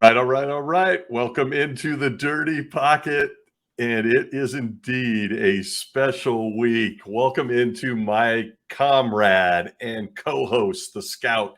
All right. Welcome into the Dirty Pocket. And it is indeed a special week. Welcome into my comrade and co-host, the scout,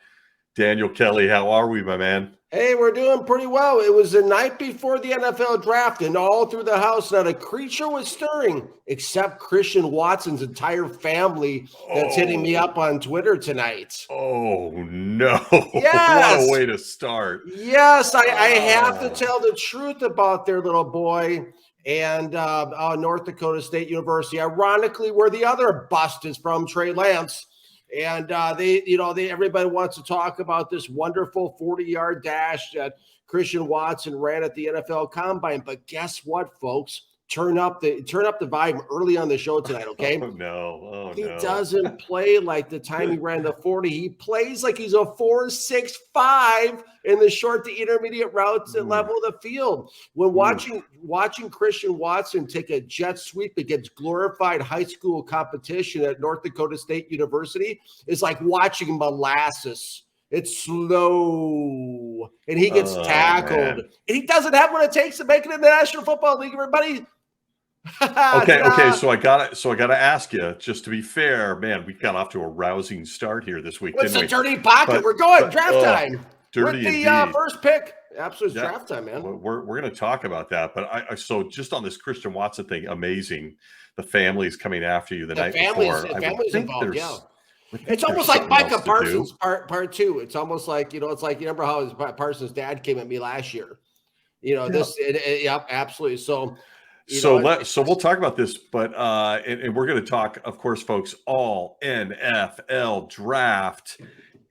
Daniel Kelly. How are we, my man? Hey, we're doing pretty well. It was the night before the NFL draft, and all through the house, not a creature was stirring except Christian Watson's entire family that's hitting me up on Twitter tonight. Oh, no. Yes. What a way to start. Yes, I have to tell the truth about their little boy and North Dakota State University. Ironically, where the other bust is from, Trey Lance. And everybody wants to talk about this wonderful 40-yard dash that Christian Watson ran at the NFL Combine. But guess what, folks? Turn up the volume early on the show tonight, okay? He doesn't play like the time he ran the 40. He plays like he's a 4.65 in the short to intermediate routes at level of the field. When watching Christian Watson take a jet sweep against glorified high school competition at North Dakota State University is like watching molasses. It's slow, and he gets tackled, and he doesn't have what it takes to make it in the National Football League. Everybody. Okay. So I gotta ask you, just to be fair, man, we got off to a rousing start here this week. It's a dirty pocket. We're going draft time. Dirty with the first pick. Absolute draft time, man. We're going to talk about that, but so just on this Christian Watson thing, amazing. The family's coming after you the night before. The family's involved. Yeah. It's almost like Micah Parsons part two. It's almost like, it's like, you remember how Parsons' dad came at me last year. Absolutely. So we'll talk about this, but and we're going to talk, of course, folks, all NFL draft.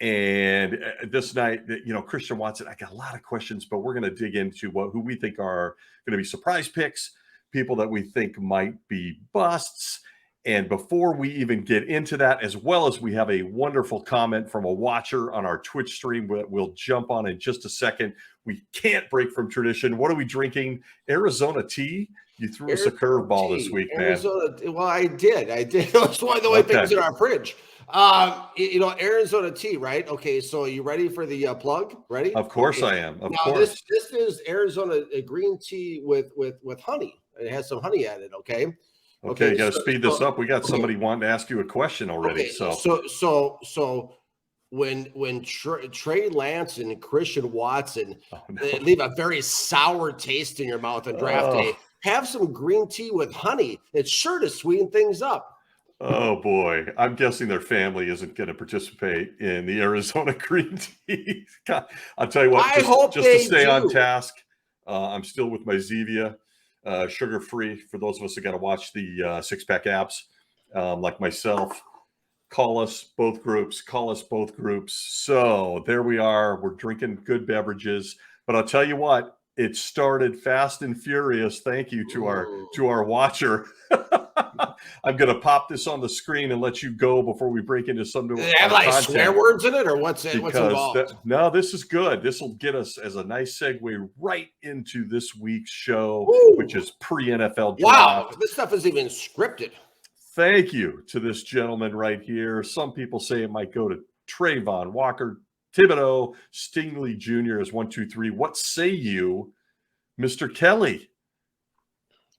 And this night, Christian Watson, I got a lot of questions, but we're going to dig into who we think are going to be surprise picks, people that we think might be busts. And before we even get into that, as well as we have a wonderful comment from a watcher on our Twitch stream that we'll jump on in just a second. We can't break from tradition. What are we drinking? Arizona tea? You threw us a curveball this week, man. Well, I did. It was one of the only things in our fridge. Arizona tea, right? Okay, so you ready for the plug? Ready? Of course I am. Of course. This is Arizona green tea with honey. It has some honey added, okay? Okay, you got to speed this up. We got somebody wanting to ask you a question already. So when Trey Lance and Christian Watson leave a very sour taste in your mouth on draft day, have some green tea with honey. It's sure to sweeten things up. Oh boy, I'm guessing their family isn't going to participate in the Arizona green tea. God, I'll tell you what. Just to stay on task, I'm still with my Zevia. Sugar-free for those of us that got to watch the six-pack abs like myself. Call us both groups. So there we are. We're drinking good beverages. But I'll tell you what, it started fast and furious. Thank you to our watcher. I'm going to pop this on the screen and let you go before we break into some new content. Like swear words in it, or what's involved? No, this is good. This will get us as a nice segue right into this week's show, which is pre-NFL draft. Wow, this stuff isn't even scripted. Thank you to this gentleman right here. Some people say it might go to Trayvon Walker, Thibodeau, Stingley Jr. as 1, 2, 3. What say you, Mr. Kelly?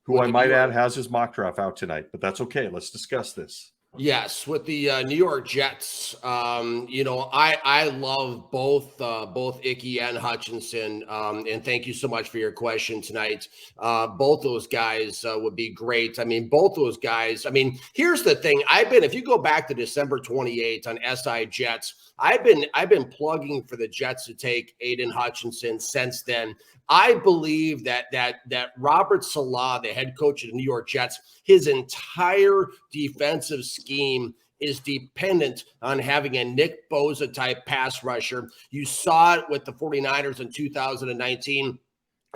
Who I might add has his mock draft out tonight, but that's okay. Let's discuss this. Yes, with the New York Jets, I love both Icky and Hutchinson, and thank you so much for your question tonight. Both those guys would be great. I mean, both those guys. I mean, here's the thing. If you go back to December 28th on SI Jets, I've been plugging for the Jets to take Aiden Hutchinson since then. I believe that Robert Saleh, the head coach of the New York Jets, his entire defensive scheme is dependent on having a Nick Bosa type pass rusher. You saw it with the 49ers in 2019.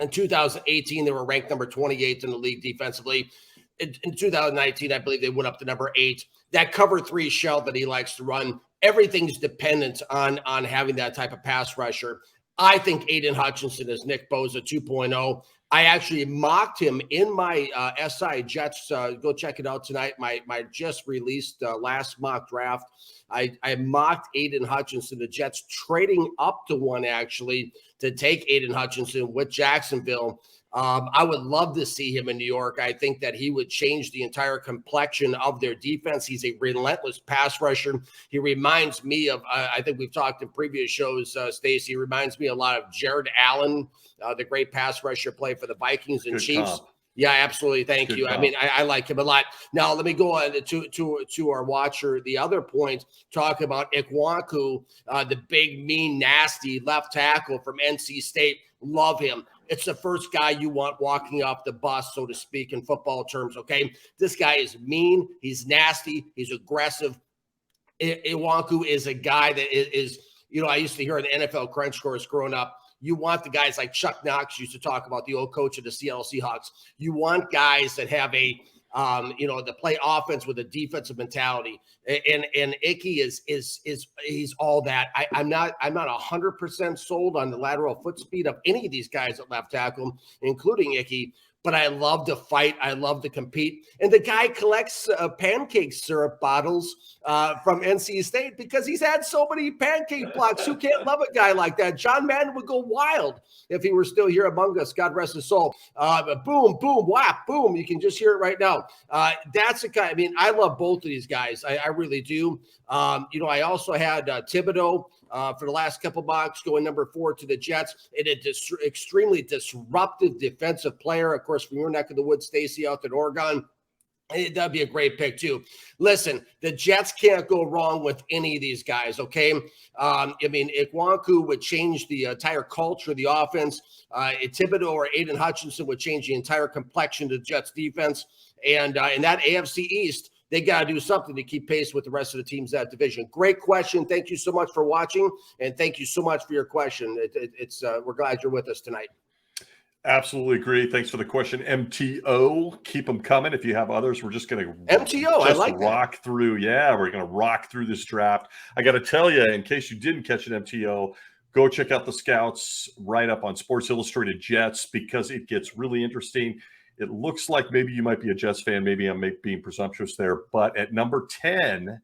In 2018, they were ranked number 28 in the league defensively. In 2019, I believe they went up to number 8. That cover 3 shell that he likes to run, everything's dependent on having that type of pass rusher. I think Aiden Hutchinson is Nick Bosa 2.0. I actually mocked him in my SI Jets. Go check it out tonight. My just released last mock draft. I mocked Aiden Hutchinson, the Jets trading up to 1 actually to take Aiden Hutchinson with Jacksonville. I would love to see him in New York. I think that he would change the entire complexion of their defense. He's a relentless pass rusher. He reminds me of, I think we've talked in previous shows, Stacey, reminds me a lot of Jared Allen, the great pass rusher play for the Vikings and Chiefs. Comp. Yeah, absolutely. Thank you. Comp. I mean, I like him a lot. Now, let me go on to our watcher. The other point, talk about Ikwanku, the big, mean, nasty left tackle from NC State. Love him. It's the first guy you want walking off the bus, so to speak, in football terms, okay? This guy is mean. He's nasty. He's aggressive. Iwanku is a guy that is, I used to hear in the NFL Crunch Course growing up, you want the guys like Chuck Knox used to talk about, the old coach of the Seattle Seahawks. You want guys that have that play offense with a defensive mentality. And Icky he's all that. I'm not 100% sold on the lateral foot speed of any of these guys at left tackle, including Icky. But I love to fight. I love to compete. And the guy collects pancake syrup bottles from NC State because he's had so many pancake blocks. Who can't love a guy like that? John Madden would go wild if he were still here among us. God rest his soul. Boom, boom, whap, boom. You can just hear it right now. That's a guy. I mean, I love both of these guys. I really do. I also had Thibodeau for the last couple mocks going number 4 to the Jets. Extremely disruptive defensive player, of course, from your neck of the woods, Stacey, out in Oregon. That'd be a great pick, too. Listen, the Jets can't go wrong with any of these guys, okay? Ikwanku would change the entire culture of the offense. Thibodeau or Aiden Hutchinson would change the entire complexion of the Jets defense. And in that AFC East, they got to do something to keep pace with the rest of the teams in that division. Great question. Thank you so much for watching, and thank you so much for your question. We're glad you're with us tonight. Absolutely agree. Thanks for the question, MTO. Keep them coming. If you have others, we're just going to I like rock that. Through. Yeah, we're going to rock through this draft. I got to tell you, in case you didn't catch an MTO, go check out the Scouts write-up on Sports Illustrated Jets because it gets really interesting. It looks like maybe you might be a Jets fan. Maybe I'm being presumptuous there. But at number 10,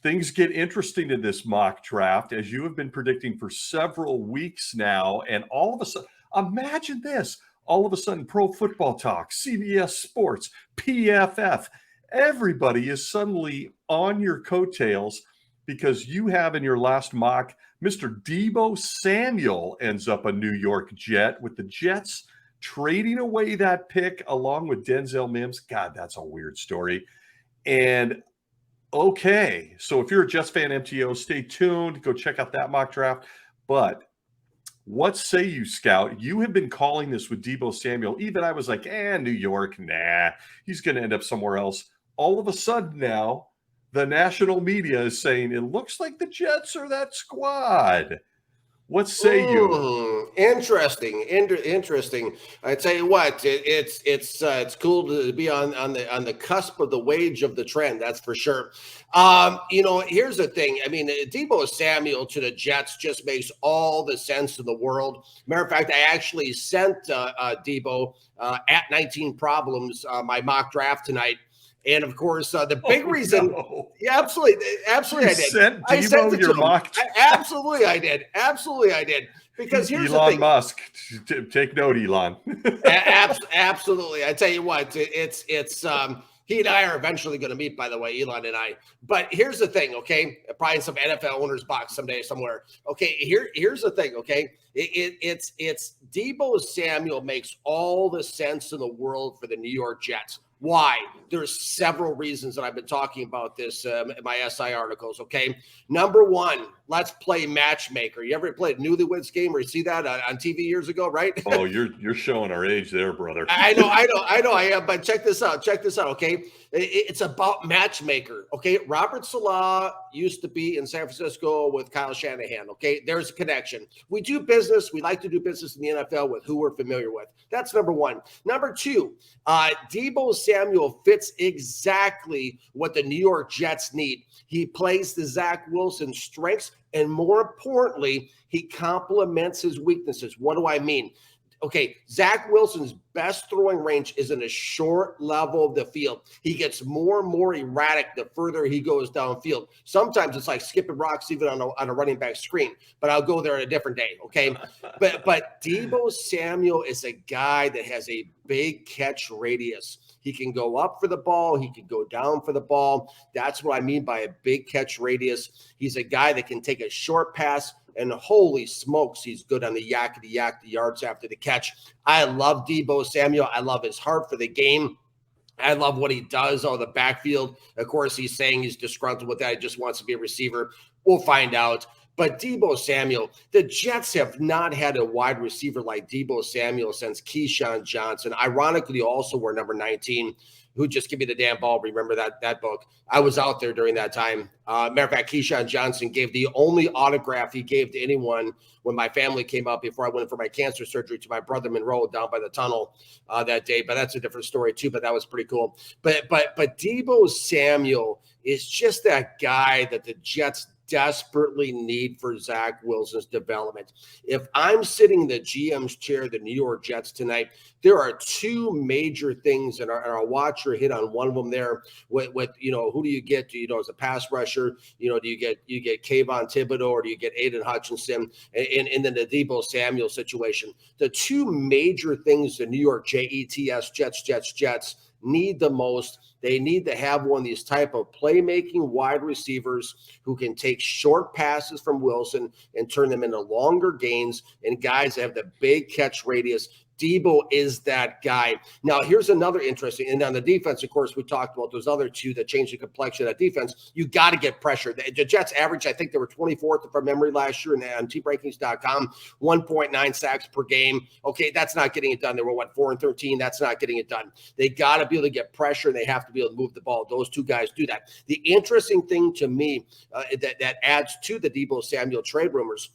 things get interesting in this mock draft, as you have been predicting for several weeks now. And all of a sudden, imagine this. All of a sudden, Pro Football Talk, CBS Sports, PFF, everybody is suddenly on your coattails because you have in your last mock, Mr. Deebo Samuel ends up a New York Jet with the Jets trading away that pick along with Denzel Mims. God, that's a weird story. And okay, so if you're a Jets fan, MTO, stay tuned. Go check out that mock draft. But what say you, Scout? You have been calling this with Deebo Samuel. Even I was like, New York, nah, he's going to end up somewhere else. All of a sudden now, the national media is saying it looks like the Jets are that squad. What say you? Interesting. I tell you what, it's cool to be on the cusp of the wage of the trend. That's for sure. Here's the thing. I mean, Deebo Samuel to the Jets just makes all the sense in the world. Matter of fact, I actually sent Deebo at 19 Problems my mock draft tonight. And of course, the big reason, no. Yeah, absolutely, I did. Sent Deebo your mock. Absolutely, I did. Because here's Elon the thing. Musk, take note, Elon. Absolutely, I tell you what, it's he and I are eventually going to meet. By the way, Elon and I. But here's the thing, okay? Probably in some NFL owners box someday somewhere. Okay, here's the thing, okay? It's Deebo Samuel makes all the sense in the world for the New York Jets. Why? There's several reasons that I've been talking about this in my SI articles, okay? Number one, let's play matchmaker. You ever played Newlyweds Game or you see that on TV years ago, right? Oh, you're showing our age there, brother. I know I am, but check this out, okay? It's about matchmaker, okay? Robert Salah used to be in San Francisco with Kyle Shanahan, okay? There's a connection. We do business. We like to do business in the NFL with who we're familiar with. That's number one. Number two, Deebo Samuel fits exactly what the New York Jets need. He plays to Zach Wilson's strengths, and more importantly, he complements his weaknesses. What do I mean? Okay, Zach Wilson's best throwing range is in a short level of the field. He gets more and more erratic the further he goes downfield. Sometimes it's like skipping rocks even on a running back screen, but I'll go there a different day, okay? But Deebo Samuel is a guy that has a big catch radius. He can go up for the ball. He can go down for the ball. That's what I mean by a big catch radius. He's a guy that can take a short pass, and holy smokes, he's good on the yakety yards after the catch. I love Deebo Samuel. I love his heart for the game. I love what he does on the backfield. Of course, he's saying he's disgruntled with that. He just wants to be a receiver. We'll find out. But Deebo Samuel, the Jets have not had a wide receiver like Deebo Samuel since Keyshawn Johnson. Ironically, also wore number 19, who just give me the damn ball. Remember that book? I was out there during that time. Matter of fact, Keyshawn Johnson gave the only autograph he gave to anyone when my family came up before I went for my cancer surgery to my brother Monroe down by the tunnel that day. But that's a different story too. But that was pretty cool. But Deebo Samuel is just that guy that the Jets desperately need for Zach Wilson's development. If I'm sitting in the GM's chair, the New York Jets tonight, there are two major things, and our watcher hit on one of them there with who do you get? As a pass rusher, do you get Kayvon Thibodeau or do you get Aiden Hutchinson? And then the Deebo Samuel situation. The two major things the New York Jets need the most. They need to have one of these type of playmaking wide receivers who can take short passes from Wilson and turn them into longer gains, and guys that have the big catch radius. Deebo is that guy. Now, here's another interesting, and on the defense, of course, we talked about those other two that changed the complexion of that defense. You got to get pressure. The Jets average, I think they were 24th from memory last year on teamrankings.com, 1.9 sacks per game. Okay, that's not getting it done. They were, 4-13? That's not getting it done. They got to be able to get pressure, and they have to be able to move the ball. Those two guys do that. The interesting thing to me that adds to the Deebo Samuel trade rumors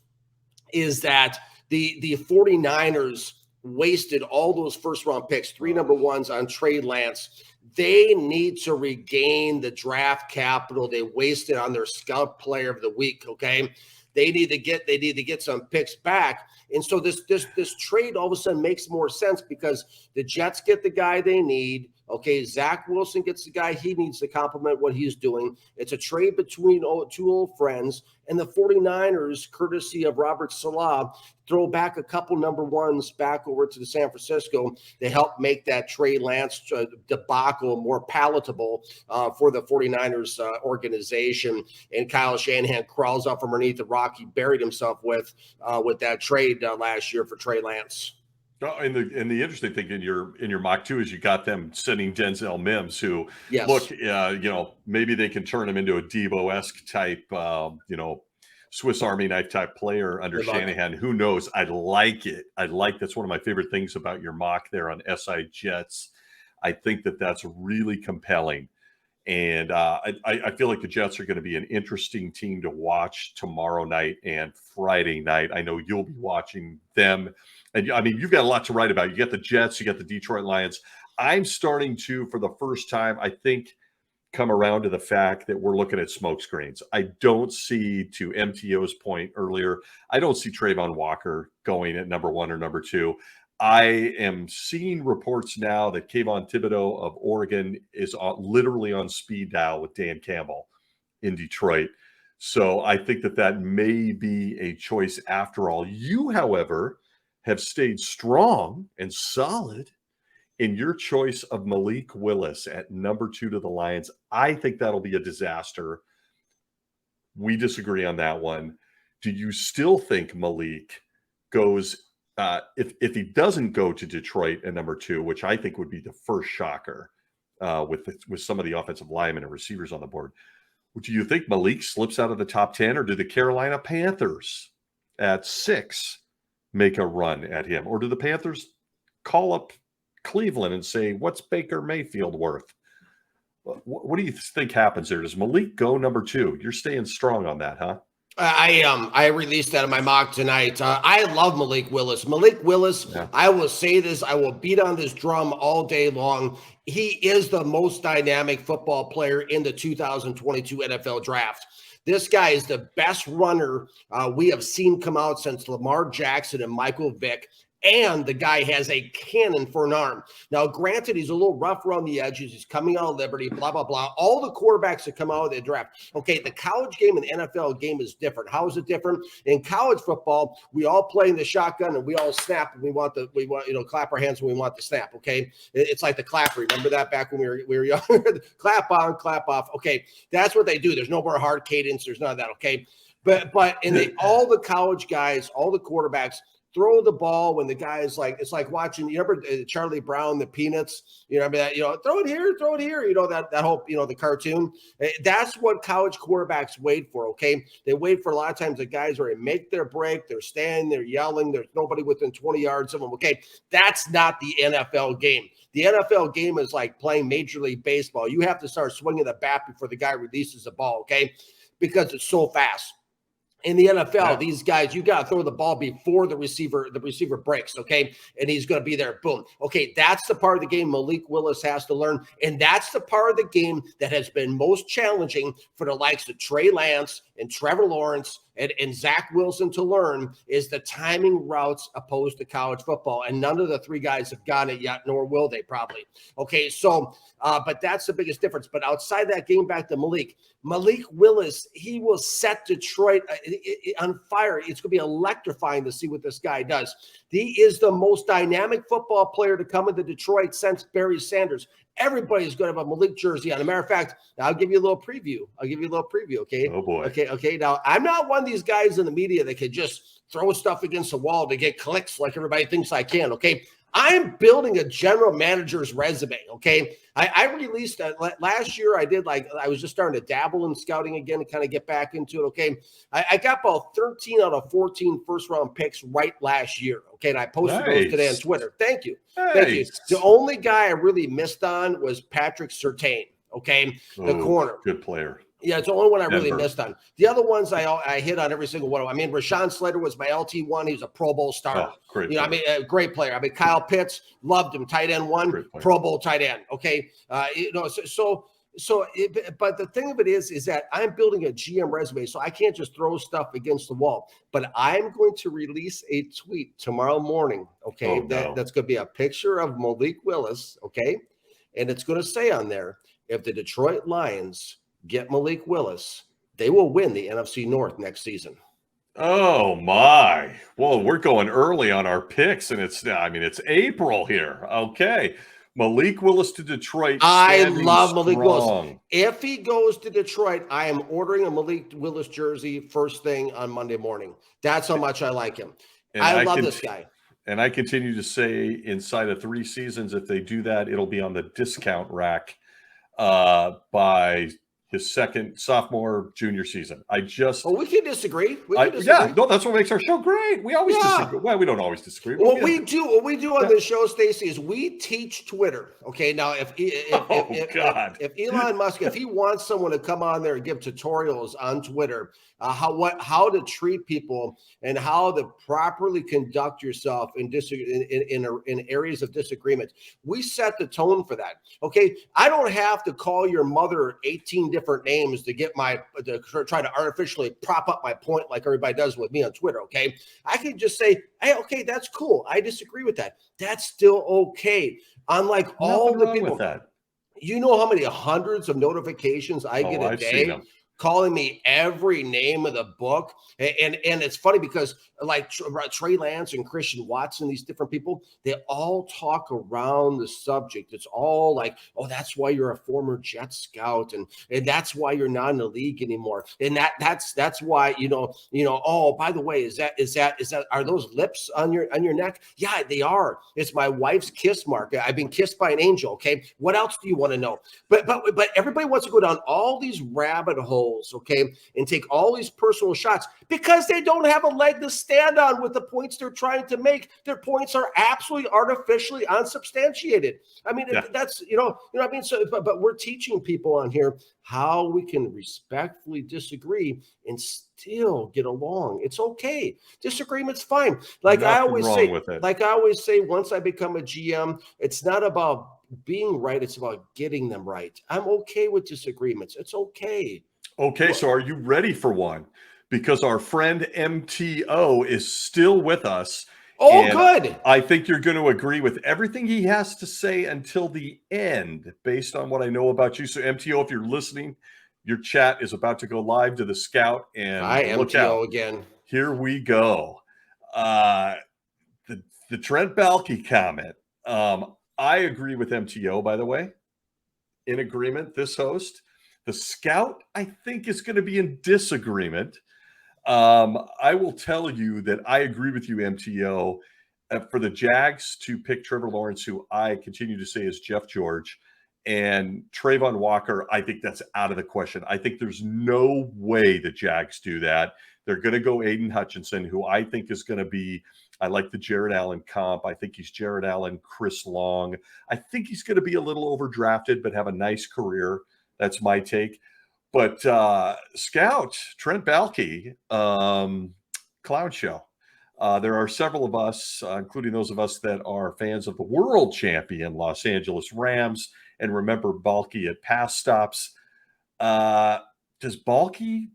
is that the 49ers wasted all those first-round picks, 3 number ones on Trey Lance. They need to regain the draft capital they wasted on their scout player of the week, okay? They need to get some picks back. And so this trade all of a sudden makes more sense because the Jets get the guy they need. Okay, Zach Wilson gets the guy he needs to complement what he's doing. It's a trade between two old friends, and the 49ers, courtesy of Robert Saleh, throw back a couple number ones back over to the San Francisco to help make that Trey Lance debacle more palatable for the 49ers organization. And Kyle Shanahan crawls up from underneath the rock he buried himself with that trade last year for Trey Lance. Oh, and the interesting thing in your mock too is you got them sending Denzel Mims, who yes. look, maybe they can turn him into a Deebo-esque type, Swiss Army knife type player under Shanahan. Who knows? I like it. That's one of my favorite things about your mock there on SI Jets. I think that's really compelling. And I feel like the Jets are going to be an interesting team to watch tomorrow night and Friday night. I know you'll be watching them. And I mean, you've got a lot to write about. You got the Jets, you got the Detroit Lions. I'm starting to, for the first time, I think, come around to the fact that we're looking at smoke screens. I don't see, to MTO's point earlier, I don't see Trayvon Walker going at number 1 or number 2. I am seeing reports now that Kayvon Thibodeau of Oregon is literally on speed dial with Dan Campbell in Detroit. So I think that may be a choice after all. You, however, have stayed strong and solid in your choice of Malik Willis at number 2 to the Lions. I think that'll be a disaster. We disagree on that one. Do you still think Malik goes, if he doesn't go to Detroit at number 2, which I think would be the first shocker with some of the offensive linemen and receivers on the board, do you think Malik slips out of the top 10, or do the Carolina Panthers at 6 make a run at him? Or do the Panthers call up Cleveland and say, what's Baker Mayfield worth? What do you think happens there? Does Malik go number 2? You're staying strong on that, huh? I released that in my mock tonight. I love Malik Willis. Yeah. I will say this, I will beat on this drum all day long. He is the most dynamic football player in the 2022 NFL draft. This guy is the best runner we have seen come out since Lamar Jackson and Michael Vick. and the guy has a cannon for an arm. Now, granted, he's a little rough around the edges. He's coming out of Liberty, blah, blah, blah. All the quarterbacks that come out of the draft. Okay, the college game and the NFL game is different. How is it different? In college football, we all play in the shotgun and we all snap and we want clap our hands when we want the snap, okay? It's like the clapper. Remember that back when we were young? Clap on, clap off. Okay, that's what they do. There's no more hard cadence. There's none of that, okay? But all the college guys, all the quarterbacks, throw the ball when the guy is like, it's like watching, you remember Charlie Brown, the Peanuts, you remember that, throw it here, that whole, the cartoon. That's what college quarterbacks wait for, okay? They wait for a lot of times the guys where they make their break, they're standing, they're yelling, there's nobody within 20 yards of them, okay? That's not the NFL game. The NFL game is like playing Major League Baseball. You have to start swinging the bat before the guy releases the ball, okay? Because it's so fast. In the NFL, these guys, you got to throw the ball before the receiver breaks, okay? And he's going to be there, boom. Okay, that's the part of the game Malik Willis has to learn, and that's the part of the game that has been most challenging for the likes of Trey Lance and Trevor Lawrence and Zach Wilson to learn is the timing routes opposed to college football, and none of the three guys have gotten it yet, nor will they probably. Okay, so, but that's the biggest difference. But outside that game, back to Malik Willis, he will set Detroit on fire. It's going to be electrifying to see what this guy does. He is the most dynamic football player to come into Detroit since Barry Sanders. Everybody's going to have a Malik jersey on. As a matter of fact, I'll give you a little preview. Okay? Oh, boy. Okay. Now, I'm not one of these guys in the media that could just throw stuff against the wall to get clicks like everybody thinks I can, okay? I'm building a general manager's resume, okay? I released last year. I was just starting to dabble in scouting again and kind of get back into it, okay? I got about 13 out of 14 first-round picks right last year, okay? And I posted those today on Twitter. Thank you. Thank you. The only guy I really missed on was Patrick Surtain, okay? The corner. Good player. Yeah, it's the only one I really missed on. The other ones I hit on every single one. I mean, Rashawn Slater was my LT1. He was a Pro Bowl starter. Oh, great. Great player. I mean, Kyle Pitts, loved him. Tight end one, Pro Bowl tight end. Okay, but the thing of it is that I'm building a GM resume, so I can't just throw stuff against the wall. But I'm going to release a tweet tomorrow morning. Okay, that's going to be a picture of Malik Willis. Okay, and it's going to say on there, if the Detroit Lions get Malik Willis, they will win the NFC North next season. Oh my. Well, we're going early on our picks, and it's April here. Okay. Malik Willis to Detroit. I love Malik Willis. If he goes to Detroit, I am ordering a Malik Willis jersey first thing on Monday morning. That's how much I like him. I love this guy. And I continue to say inside of 3 seasons, if they do that, it'll be on the discount rack by his sophomore, junior season. We can disagree. Yeah, no, that's what makes our show great. We always disagree. Well, we don't always disagree. What we do on this show, Stacey, is we teach Twitter. Okay, now if Elon Musk, if he wants someone to come on there and give tutorials on Twitter, how to treat people and how to properly conduct yourself in areas of disagreement, we set the tone for that. Okay, I don't have to call your mother 18 different names to try to artificially prop up my point like everybody does with me on Twitter. Okay, I can just say, hey, okay, that's cool. I disagree with that. That's still okay. Unlike all the people, you know how many hundreds of notifications I get a day calling me every name of the book. And it's funny because like Trey Lance and Christian Watson, these different people, they all talk around the subject. It's all like, oh, that's why you're a former Jet scout. And that's why you're not in the league anymore. And that's why, oh, by the way, are those lips on your neck? Yeah, they are. It's my wife's kiss mark. I've been kissed by an angel. Okay. What else do you want to know? But everybody wants to go down all these rabbit holes, okay, and take all these personal shots because they don't have a leg to stand on with the points they're trying to make. Their points are absolutely artificially unsubstantiated. I mean, that's, what I mean? So, but we're teaching people on here how we can respectfully disagree and still get along. It's okay. Disagreement's fine. Like I always say, once I become a GM, it's not about being right. It's about getting them right. I'm okay with disagreements. It's okay. Okay, so are you ready for one? Because our friend MTO is still with us, Oh, good. I think you're going to agree with everything he has to say until the end, based on what I know about you. So, MTO, if you're listening, your chat is about to go live to the Scout, and look MTO out. again. Here we go. The Trent Baalke comment. I agree with MTO, by the way. In agreement, this host. The Scout, I think, is going to be in disagreement. I will tell you that I agree with you, MTO. For the Jags to pick Trevor Lawrence, who I continue to say is Jeff George, and Trayvon Walker, I think that's out of the question. I think there's no way the Jags do that. They're going to go Aiden Hutchinson, who I think is going to be, I like the Jared Allen comp. I think he's Jared Allen, Chris Long. I think he's going to be a little overdrafted, but have a nice career. That's my take. But Scout, Trent Baalke, clown show. There are several of us, including those of us that are fans of the world champion Los Angeles Rams and remember Baalke at pass stops. Does Baalke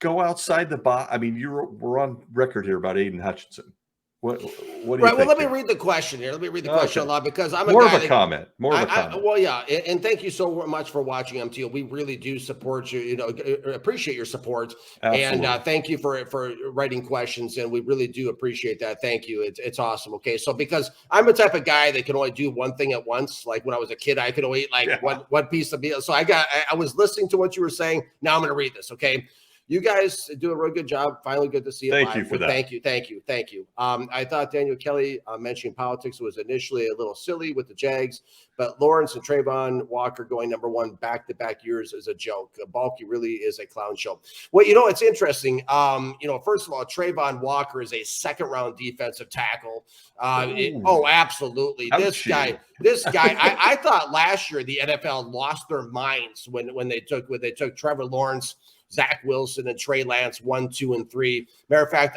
go outside the box? I mean, we're on record here about Aiden Hutchinson. What do you think? Well, let me read the question here. Let me read the question a lot because I'm more of a comment. Well, yeah, and thank you so much for watching, MTO. We really do support you. You know, appreciate your support, Absolutely. and thank you for writing questions, and we really do appreciate that. Thank you. It's awesome. Okay, so because I'm the type of guy that can only do one thing at once. Like when I was a kid, I could only eat one piece of meal. So I was listening to what you were saying. Now I'm going to read this. Okay. You guys do a really good job. Finally, good to see you. Thank you for that. Thank you. I thought Daniel Kelly mentioning politics was initially a little silly with the Jags, but Lawrence and Trayvon Walker going number one back-to-back years is a joke. Baalke really is a clown show. Well, it's interesting. First of all, Trayvon Walker is a second-round defensive tackle. Absolutely. This guy. I thought last year the NFL lost their minds when they took Trevor Lawrence, Zach Wilson, and Trey Lance 1, 2, and 3. Matter of fact,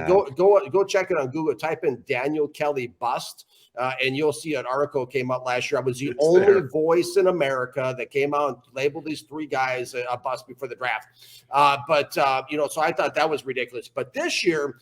go check it on Google. Type in Daniel Kelly bust, and you'll see an article came out last year. I was the only voice in America that came out and labeled these three guys a bust before the draft. So I thought that was ridiculous. But this year,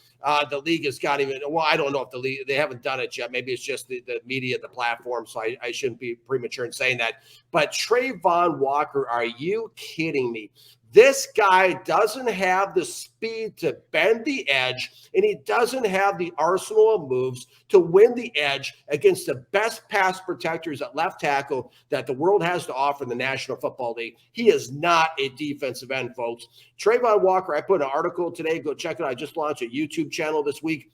the league has got even. Well, I don't know if the league they haven't done it yet. Maybe it's just the media, the platform. So I shouldn't be premature in saying that. But Trayvon Walker, are you kidding me? This guy doesn't have the speed to bend the edge, and he doesn't have the arsenal of moves to win the edge against the best pass protectors at left tackle that the world has to offer in the National Football League. He is not a defensive end, folks. Trayvon Walker, I put an article today. Go check it out. I just launched a YouTube channel this week.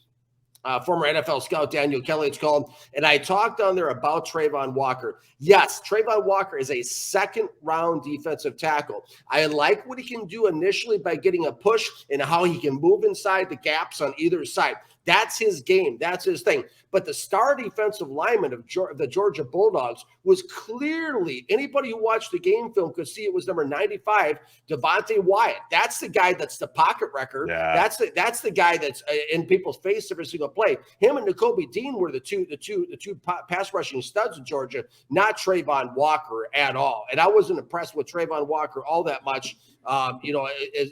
Former NFL scout Daniel Kelly, it's called. And I talked on there about Trayvon Walker. Yes, Trayvon Walker is a second-round defensive tackle. I like what he can do initially by getting a push and how he can move inside the gaps on either side. That's his game. That's his thing. But the star defensive lineman of the Georgia Bulldogs was clearly, anybody who watched the game film could see it was number 95, Devonte Wyatt. That's the guy that's the pocket wrecker. Yeah. That's the guy that's in people's face every single play. Him and Nakobe Dean were the two pass rushing studs in Georgia, not Trayvon Walker at all. And I wasn't impressed with Trayvon Walker all that much.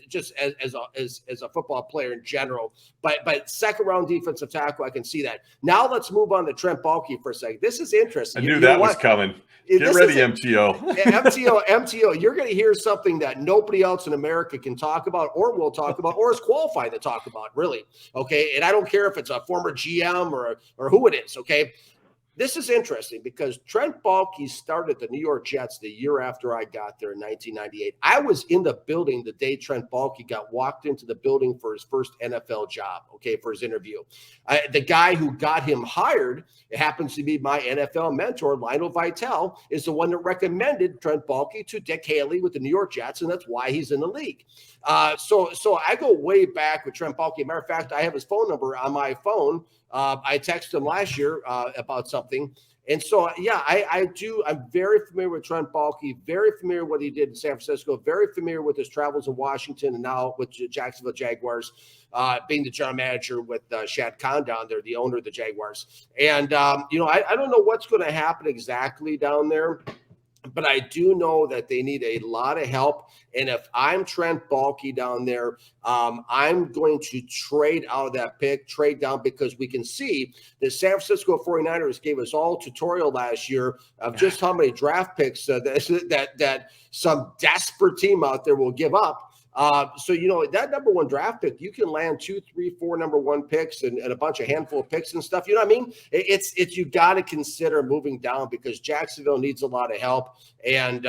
Just as a football player in general, but second round defensive tackle, I can see that. Now let's move on to Trent Baalke for a second. This is interesting. I knew that was coming. Get ready, MTO. MTO, you're going to hear something that nobody else in America can talk about or will talk about or is qualified to talk about, really. Okay. And I don't care if it's a former GM or who it is. Okay. This is interesting because Trent Baalke started the New York Jets the year after I got there in 1998. I was in the building the day Trent Baalke walked into the building for his first NFL job, for his interview. The guy who got him hired, it happens to be my NFL mentor, Lionel Vitale, is the one that recommended Trent Baalke to Dick Haley with the New York Jets, and that's why he's in the league. So I go way back with Trent Baalke. Matter of fact, I have his phone number on my phone. I texted him last year about something. And so, I do. I'm very familiar with Trent Baalke, very familiar with what he did in San Francisco, very familiar with his travels in Washington and now with the Jacksonville Jaguars, being the general manager with Shad Khan down there, the owner of the Jaguars. And, I don't know what's going to happen exactly down there. But I do know that they need a lot of help. And if I'm Trent Baalke down there, I'm going to trade out of that pick, trade down, because we can see the San Francisco 49ers gave us all tutorial last year of just how many draft picks that some desperate team out there will give up. So, that number one draft pick, you can land 2, 3, 4 number one picks and a bunch of handful of picks and stuff. You know what I mean? It's you got to consider moving down because Jacksonville needs a lot of help. And,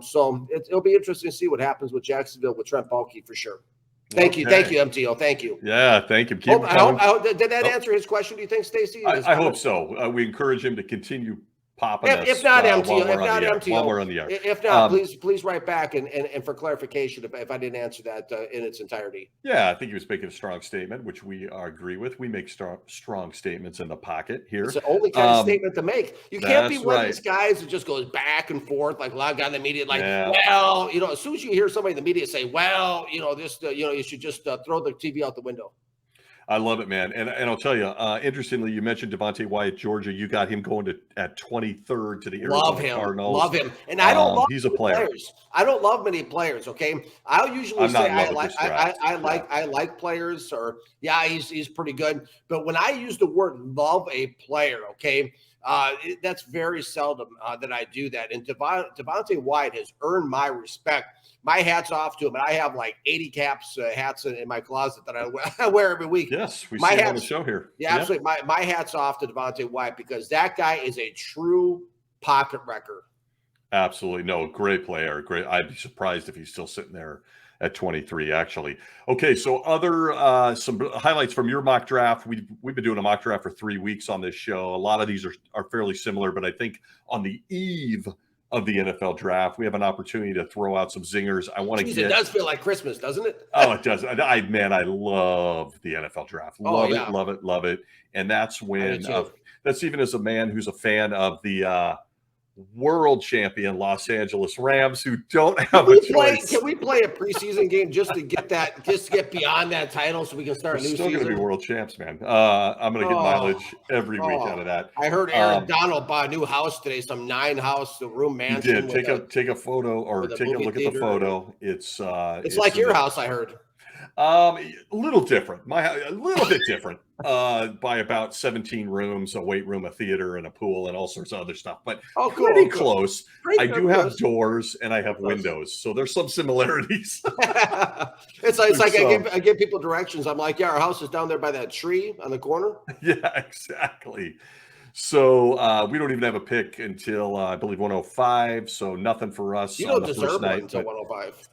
so it'll be interesting to see what happens with Jacksonville with Trent Baalke for sure. Thank you, MTO. Thank you. Yeah, thank you. Did that answer his question, do you think, Stacey? I hope so. We encourage him to continue popping us. If not MTO, while we're on the air. If not, please write back and for clarification if I didn't answer that in its entirety. Yeah, I think he was making a strong statement, which we agree with. We make strong statements in the pocket here. It's the only kind of statement to make. You can't be one of these guys that just goes back and forth like a lot of guys in the media. As soon as you hear somebody in the media say, you should just throw the TV out the window. I love it, man. And I'll tell you, interestingly, you mentioned Devonte Wyatt, Georgia. You got him going at 23rd to the Arizona Cardinals. Love him. And I don't love he's a player. Players. I don't love many players, okay? I'll usually say I like players, or he's pretty good. But when I use the word love a player, okay, that's very seldom that I do that. And Devonte Wyatt has earned my respect. My hat's off to him, and I have like 80 hats in my closet that I wear every week. Yes, we see it on the show here. Yeah, absolutely. My hat's off to Devonte Wyatt because that guy is a true pocket wrecker. Absolutely. No, great player. Great. I'd be surprised if he's still sitting there at 23, actually. Okay, so other some highlights from your mock draft. We've been doing a mock draft for 3 weeks on this show. A lot of these are fairly similar, but I think on the eve of the NFL draft, we have an opportunity to throw out some zingers. It does feel like Christmas, doesn't it? Oh, it does. I love the NFL draft. Love it. And that's when that's even as a man who's a fan of the world champion Los Angeles Rams, who don't have a choice. Can we play a preseason game just to get beyond that title so we can start a new season? Still going to be world champs, man. I'm going to get mileage every week out of that. I heard Aaron Donald bought a new house today, some 9-house room mansion. He did. Take a photo or take a look at the photo. It's like your house, I heard. A little different. A little bit different. By about 17 rooms, a weight room, a theater, and a pool, and all sorts of other stuff. But pretty close. I do have doors and I have windows, so there's some similarities. It's like I give people directions. I'm like, our house is down there by that tree on the corner. Yeah, exactly. So we don't even have a pick until I believe 105. So nothing for us. You don't deserve one until 105.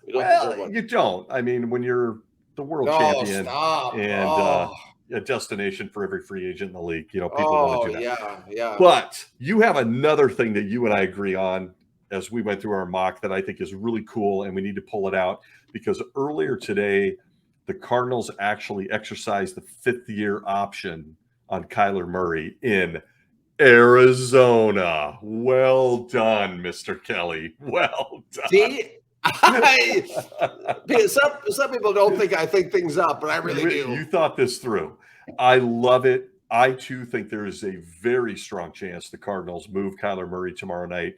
You don't. I mean, when you're the world champion and a destination for every free agent in the league, people want to do that. Yeah. But you have another thing that you and I agree on as we went through our mock that I think is really cool, and we need to pull it out because earlier today, the Cardinals actually exercised the 5th-year option on Kyler Murray in Arizona. Well done, Mr. Kelly. Well done. See? Some people don't think I think things up, but I really do. You thought this through. I love it. I too think there is a very strong chance the Cardinals move Kyler Murray tomorrow night.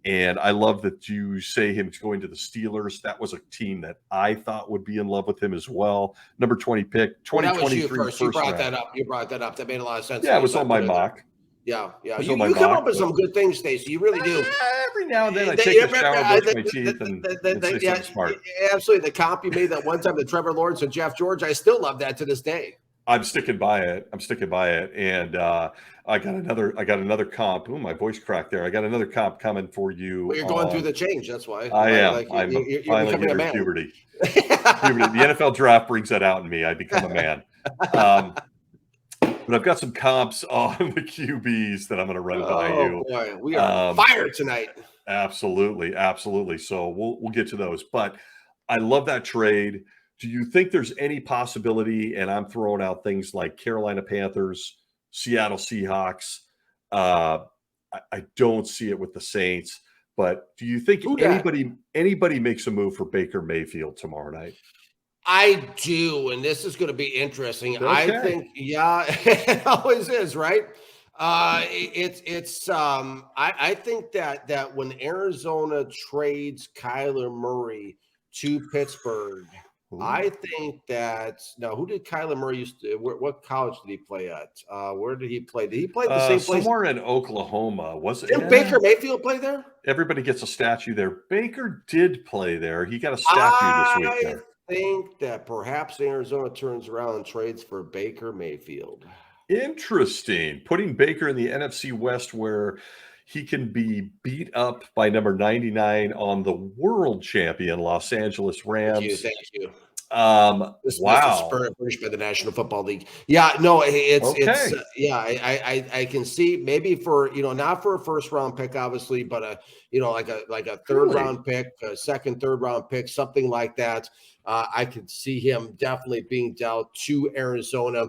And I love that you say him going to the Steelers. That was a team that I thought would be in love with him as well. Number 20 pick, 2023 first round. You brought that up. That made a lot of sense. Yeah, it was on my mock. Yeah. You come up with some good things, Stacey. You really do. Every now and then I take a shower, brush my teeth, and say something smart. Absolutely. The comp you made that one time to Trevor Lawrence and Jeff George, I still love that to this day. I'm sticking by it. And I got another comp. Ooh, my voice cracked there. I got another comp coming for you. Well, you're going through the change. That's why. I am. I'm finally getting puberty. The NFL draft brings that out in me. I become a man. But I've got some comps on the QBs that I'm going to run by you. Boy, we are on fire tonight. Absolutely. So we'll get to those. But I love that trade. Do you think there's any possibility, and I'm throwing out things like Carolina Panthers, Seattle Seahawks. I don't see it with the Saints. But do you think anybody makes a move for Baker Mayfield tomorrow night? I do, and this is going to be interesting. Okay. I think, it always is, right? I think that when Arizona trades Kyler Murray to Pittsburgh, Ooh. I think that now who did Kyler Murray used to? What college did he play at? Where did he play? Did he play the same place? Somewhere in Oklahoma. Was it? Didn't Baker Mayfield play there? Everybody gets a statue there. Baker did play there. He got a statue this week there. I think that perhaps Arizona turns around and trades for Baker Mayfield. Interesting. Putting Baker in the NFC West where he can be beat up by number 99 on the world champion Los Angeles Rams. Thank you. Wow. This is furnished by the National Football League. Yeah, no, it's I can see maybe for not for a first round pick, obviously, but like a third round pick, a second, third round pick, something like that. I could see him definitely being dealt to Arizona.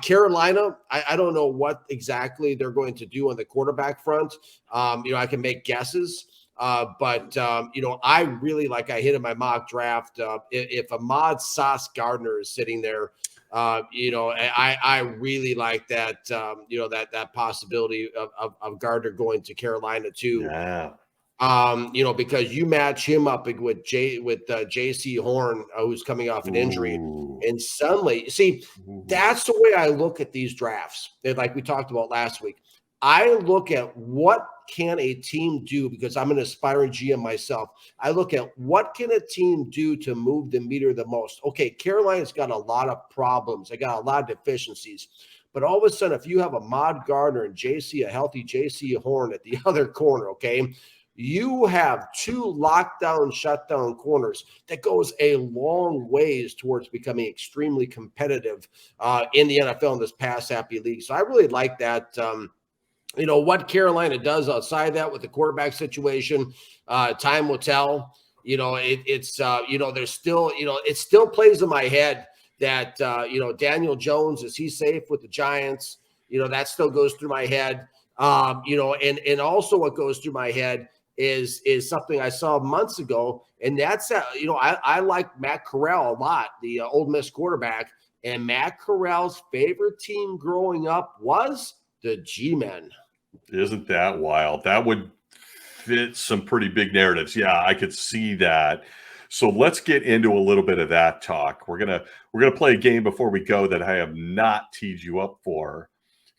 Carolina, I don't know what exactly they're going to do on the quarterback front. I can make guesses. But I really I hit in my mock draft. If Ahmad Sauce Gardner is sitting there, I really like that. That possibility of Gardner going to Carolina too. Yeah. Because you match him up with J.C. Horn, who's coming off an injury, and suddenly, that's the way I look at these drafts. Like we talked about last week, I look at what can a team do, because I'm an aspiring GM myself. I look at what can a team do to move the meter the most. Okay, Carolina's got a lot of problems. They got a lot of deficiencies. But all of a sudden, if you have Ahmad Gardner and a healthy J.C. Horn at the other corner, okay, you have two lockdown, shutdown corners that goes a long ways towards becoming extremely competitive in the NFL in this pass-happy league. So I really like that. What Carolina does outside that with the quarterback situation, time will tell. There's still, it still plays in my head that, Daniel Jones, is he safe with the Giants? That still goes through my head. And also what goes through my head is something I saw months ago. And that's, I like Matt Corral a lot, the Ole Miss quarterback. And Matt Corral's favorite team growing up was the G-Men. Isn't that wild? That would fit some pretty big narratives. Yeah, I could see that. So let's get into a little bit of that talk. We're gonna play a game before we go that I have not teed you up for,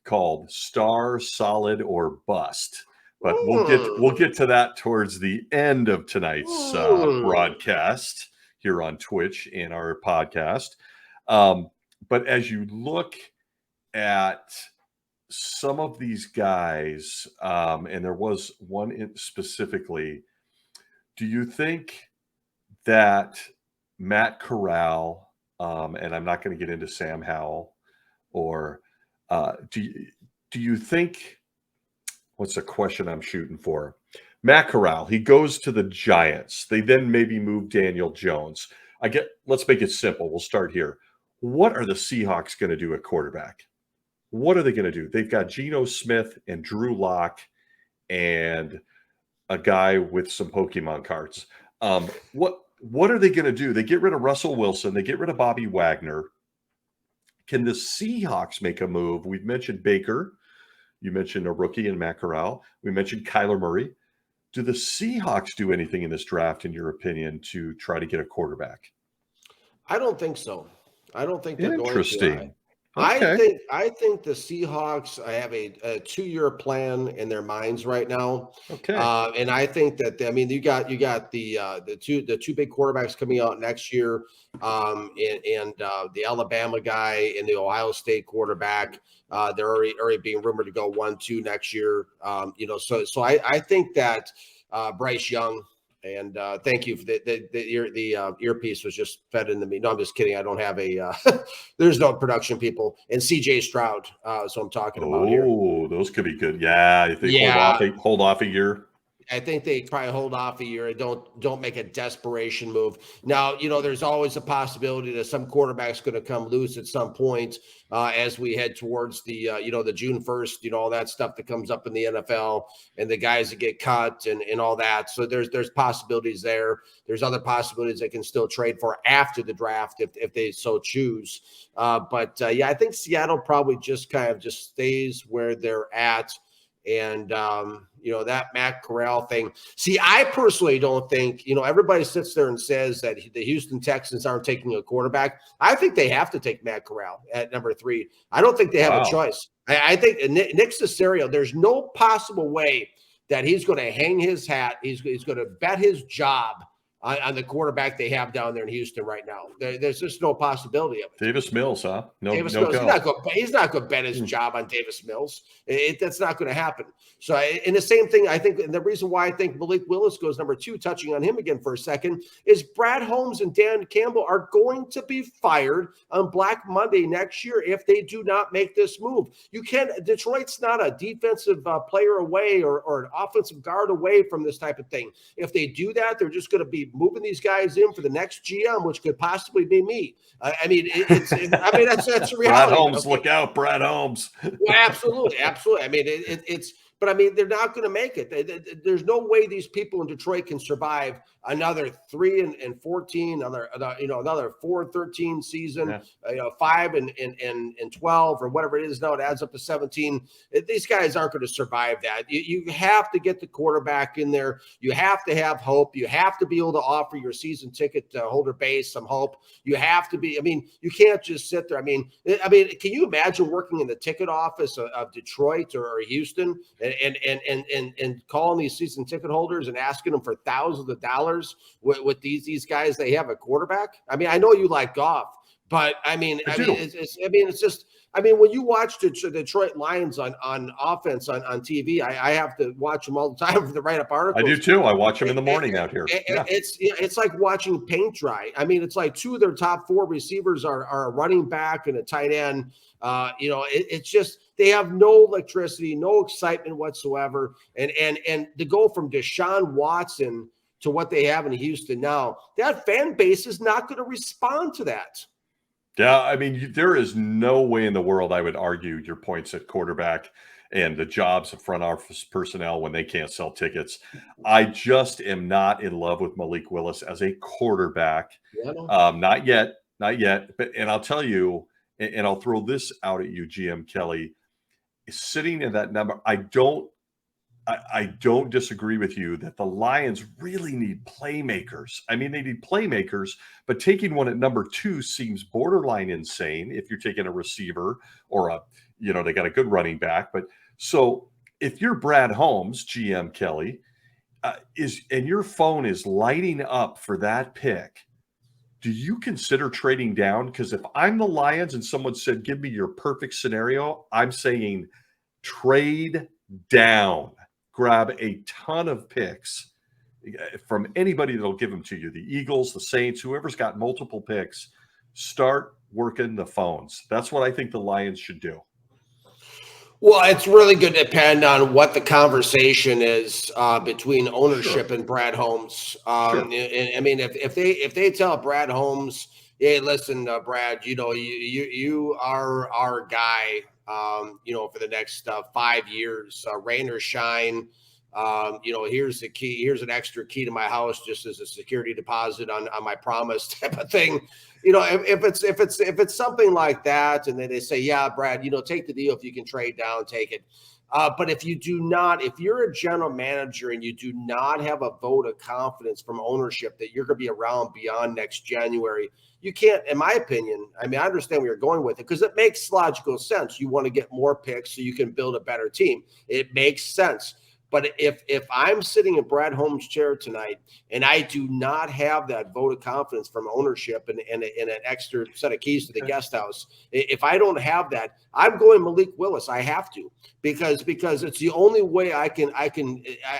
called Star, Solid, or Bust. But we'll get to that towards the end of tonight's broadcast here on Twitch and our podcast. But as you look at some of these guys, and there was one specifically, do you think that Matt Corral, and I'm not going to get into Sam Howell, or do you think, what's the question I'm shooting for? Matt Corral, he goes to the Giants. They then maybe move Daniel Jones. Let's make it simple. We'll start here. What are the Seahawks going to do at quarterback? What are they going to do? They've got Geno Smith and Drew Lock and a guy with some Pokemon cards. What are they going to do? They get rid of Russell Wilson. They get rid of Bobby Wagner. Can the Seahawks make a move? We've mentioned Baker. You mentioned a rookie in Matt Corral. We mentioned Kyler Murray. Do the Seahawks do anything in this draft, in your opinion, to try to get a quarterback? I don't think so. I don't think they're Interesting. Going to. Okay. I think the Seahawks have a 2-year plan in their minds right now. Okay. And I think that you got the two big quarterbacks coming out next year, and the Alabama guy and the Ohio State quarterback. They're already being rumored to go 1-2 next year. So I think that Bryce Young. And thank you for the earpiece was just fed into me. No, I'm just kidding. I don't have there's no production people. And CJ Stroud. So I'm talking about here. Oh, those could be good. Yeah. You think hold off a year? I think they probably hold off a year and don't make a desperation move. Now, there's always a possibility that some quarterback's going to come loose at some point as we head towards the the June 1st, all that stuff that comes up in the NFL and the guys that get cut and all that. So there's possibilities there. There's other possibilities they can still trade for after the draft if they so choose. But I think Seattle probably just kind of just stays where they're at. And, that Matt Corral thing. See, I personally don't think, everybody sits there and says that the Houston Texans aren't taking a quarterback. I think they have to take Matt Corral at number 3. I don't think they have a choice. I think Nick Caserio, there's no possible way that he's going to hang his hat. He's going to bet his job on the quarterback they have down there in Houston right now. There's just no possibility of it. Davis Mills, huh? Davis Mills. He's not going to bet his job on Davis Mills. That's not going to happen. So, and the same thing, I think, and the reason why I think Malik Willis goes number 2, touching on him again for a second, is Brad Holmes and Dan Campbell are going to be fired on Black Monday next year if they do not make this move. Detroit's not a defensive player away or an offensive guard away from this type of thing. If they do that, they're just going to be moving these guys in for the next GM, which could possibly be me. That's the reality. Brad Holmes, okay. Look out, Brad Holmes. Well, absolutely. I mean, but I mean, they're not going to make it. There's no way these people in Detroit can survive another 3-14, another 4-13 season, 5-12 or whatever it is now. It adds up to 17. These guys aren't going to survive that. You have to get the quarterback in there. You have to have hope. You have to be able to offer your season ticket holder base some hope. You have to be. I mean, you can't just sit there. I mean, can you imagine working in the ticket office of Detroit or Houston and calling these season ticket holders and asking them for thousands of dollars with these guys? They have a quarterback. I mean, I know you like golf, but it's just when you watch the Detroit Lions on offense on TV, I have to watch them all the time for the write-up articles. I do too. I watch them in the morning out here. It's like watching paint dry. I mean, it's like 2 of their top 4 receivers are a running back and a tight end. It's just they have no electricity, no excitement whatsoever. And to go from Deshaun Watson to what they have in Houston now, that fan base is not going to respond to that. Yeah, I mean, there is no way in the world I would argue your points at quarterback and the jobs of front office personnel when they can't sell tickets. I just am not in love with Malik Willis as a quarterback. Not yet. And I'll tell you, and I'll throw this out at you, GM Kelly, sitting in that number, I don't disagree with you that the Lions really need playmakers. I mean, they need playmakers, but taking one at number 2 seems borderline insane if you're taking a receiver or they got a good running back. But so if you're Brad Holmes, GM Kelly, and your phone is lighting up for that pick, do you consider trading down? Because if I'm the Lions and someone said, give me your perfect scenario, I'm saying trade down. Grab a ton of picks from anybody that'll give them to you. The Eagles, the Saints, whoever's got multiple picks, start working the phones. That's what I think the Lions should do. Well, it's really going to depend on what the conversation is between ownership and Brad Holmes. And I mean, if they tell Brad Holmes, hey, listen, Brad, you are our guy. For the next 5 years, rain or shine, here's the key. Here's an extra key to my house, just as a security deposit on my promise type of thing. If it's something like that, and then they say, yeah, Brad, take the deal. If you can trade down, take it. But if you're a general manager and you do not have a vote of confidence from ownership that you're going to be around beyond next January, you can't, in my opinion, I understand where you're going with it because it makes logical sense. You want to get more picks so you can build a better team. It makes sense. But if I'm sitting in Brad Holmes' chair tonight and I do not have that vote of confidence from ownership and an extra set of keys to the guest house, if I don't have that, I'm going Malik Willis. I have to because it's the only way I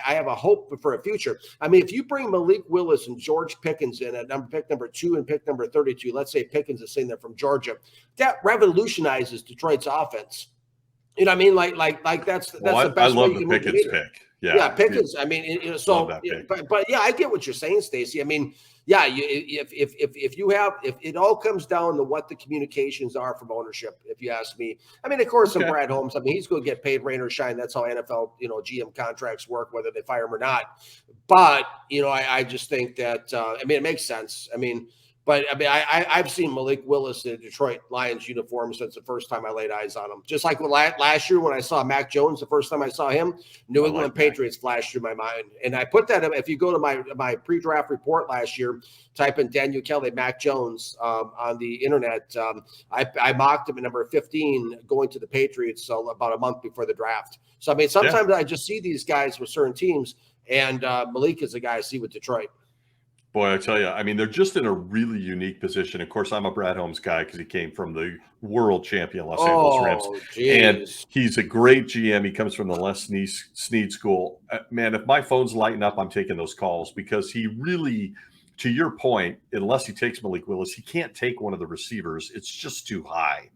have a hope for a future. I mean, if you bring Malik Willis and George Pickens in at pick number 2 and pick number 32, let's say Pickens is sitting there from Georgia, that revolutionizes Detroit's offense. You know what I mean? Like that's the best I love way you the can Pickens pick. Yeah, Pickett's. I mean, so, but yeah, I get what you're saying, Stacey. I mean, yeah, if it all comes down to what the communications are from ownership, if you ask me. I mean, of course, some Brad Holmes. I mean, he's going to get paid rain or shine. That's how NFL, GM contracts work, whether they fire him or not. But I just think that I mean, it makes sense. I mean. But I mean, I've seen Malik Willis in a Detroit Lions uniform since the first time I laid eyes on him. Just like last year when I saw Mac Jones, the first time I saw him, New England Patriots flashed through my mind. And I put that, if you go to my pre-draft report last year, type in Daniel Kelly, Mac Jones on the internet. I mocked him at number 15 going to the Patriots about a month before the draft. So, I mean, sometimes I just see these guys with certain teams, and Malik is a guy I see with Detroit. Boy, I tell you, I mean, they're just in a really unique position. Of course, I'm a Brad Holmes guy because he came from the world champion Los Angeles Rams. Geez. And he's a great GM. He comes from the Les Snead School. Man, if my phone's lighting up, I'm taking those calls because he really, to your point, unless he takes Malik Willis, he can't take one of the receivers. It's just too high.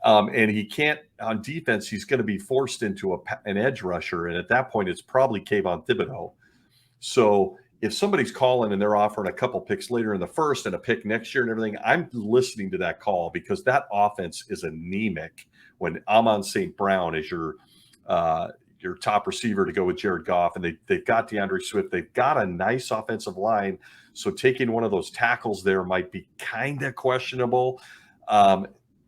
And he can't, on defense, he's going to be forced into an edge rusher. And at that point, it's probably Kayvon Thibodeau. So if somebody's calling and they're offering a couple picks later in the first and a pick next year and everything, I'm listening to that call because that offense is anemic when Amon St. Brown is your top receiver to go with Jared Goff, and they've got DeAndre Swift. They've got a nice offensive line, so taking one of those tackles there might be kind of questionable.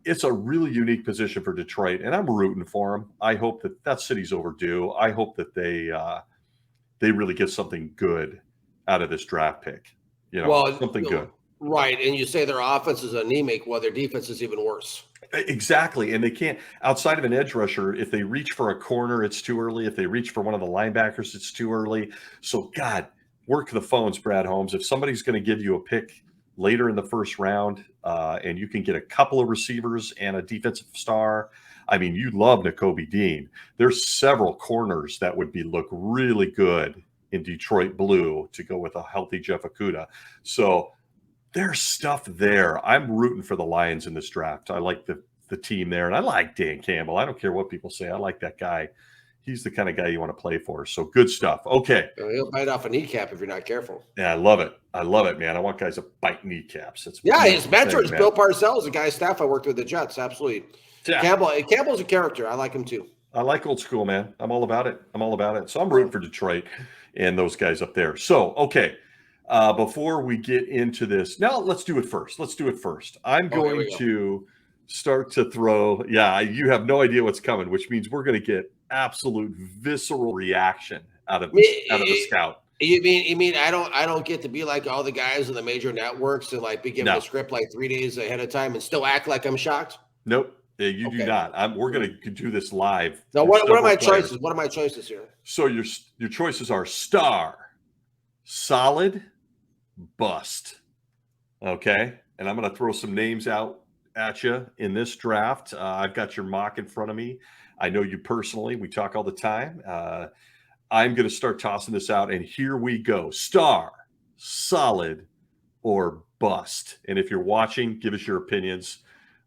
It's a really unique position for Detroit, and I'm rooting for them. I hope that city's overdue. I hope that they really get something good out of this draft pick, something good. Right. And you say their offense is anemic. Well, their defense is even worse. Exactly. And they can't, outside of an edge rusher, if they reach for a corner, it's too early. If they reach for one of the linebackers, it's too early. So, God, work the phones, Brad Holmes. If somebody's going to give you a pick later in the first round and you can get a couple of receivers and a defensive star, I mean, you love Nakobe Dean. There's several corners that would look really good in Detroit blue to go with a healthy Jeff Okudah. So there's stuff there. I'm rooting for the Lions in this draft. I like the team there, and I like Dan Campbell. I don't care what people say. I like that guy. He's the kind of guy you want to play for. So good stuff. Okay. He'll bite off a kneecap if you're not careful. Yeah, I love it. I love it, man. I want guys to bite kneecaps. His mentor is Bill Parcells, a guy staff I worked with the Jets. Absolutely. Yeah. Campbell's a character. I like him too. I like old school, man. I'm all about it. So I'm rooting for Detroit and those guys up there. So, okay. Before we get into this, now let's do it first. I'm going to start to throw. Yeah, you have no idea what's coming, which means we're going to get absolute visceral reaction out of the scout. You mean I don't get to be like all the guys in the major networks and like be given the script like 3 days ahead of time and still act like I'm shocked? Nope. You do not. We're going to do this live. Now, what are my choices? What are my choices here? So your choices are star, solid, bust. Okay, and I'm going to throw some names out at you in this draft. I've got your mock in front of me. I know you personally. We talk all the time. I'm going to start tossing this out, and here we go. Star, solid, or bust. And if you're watching, give us your opinions.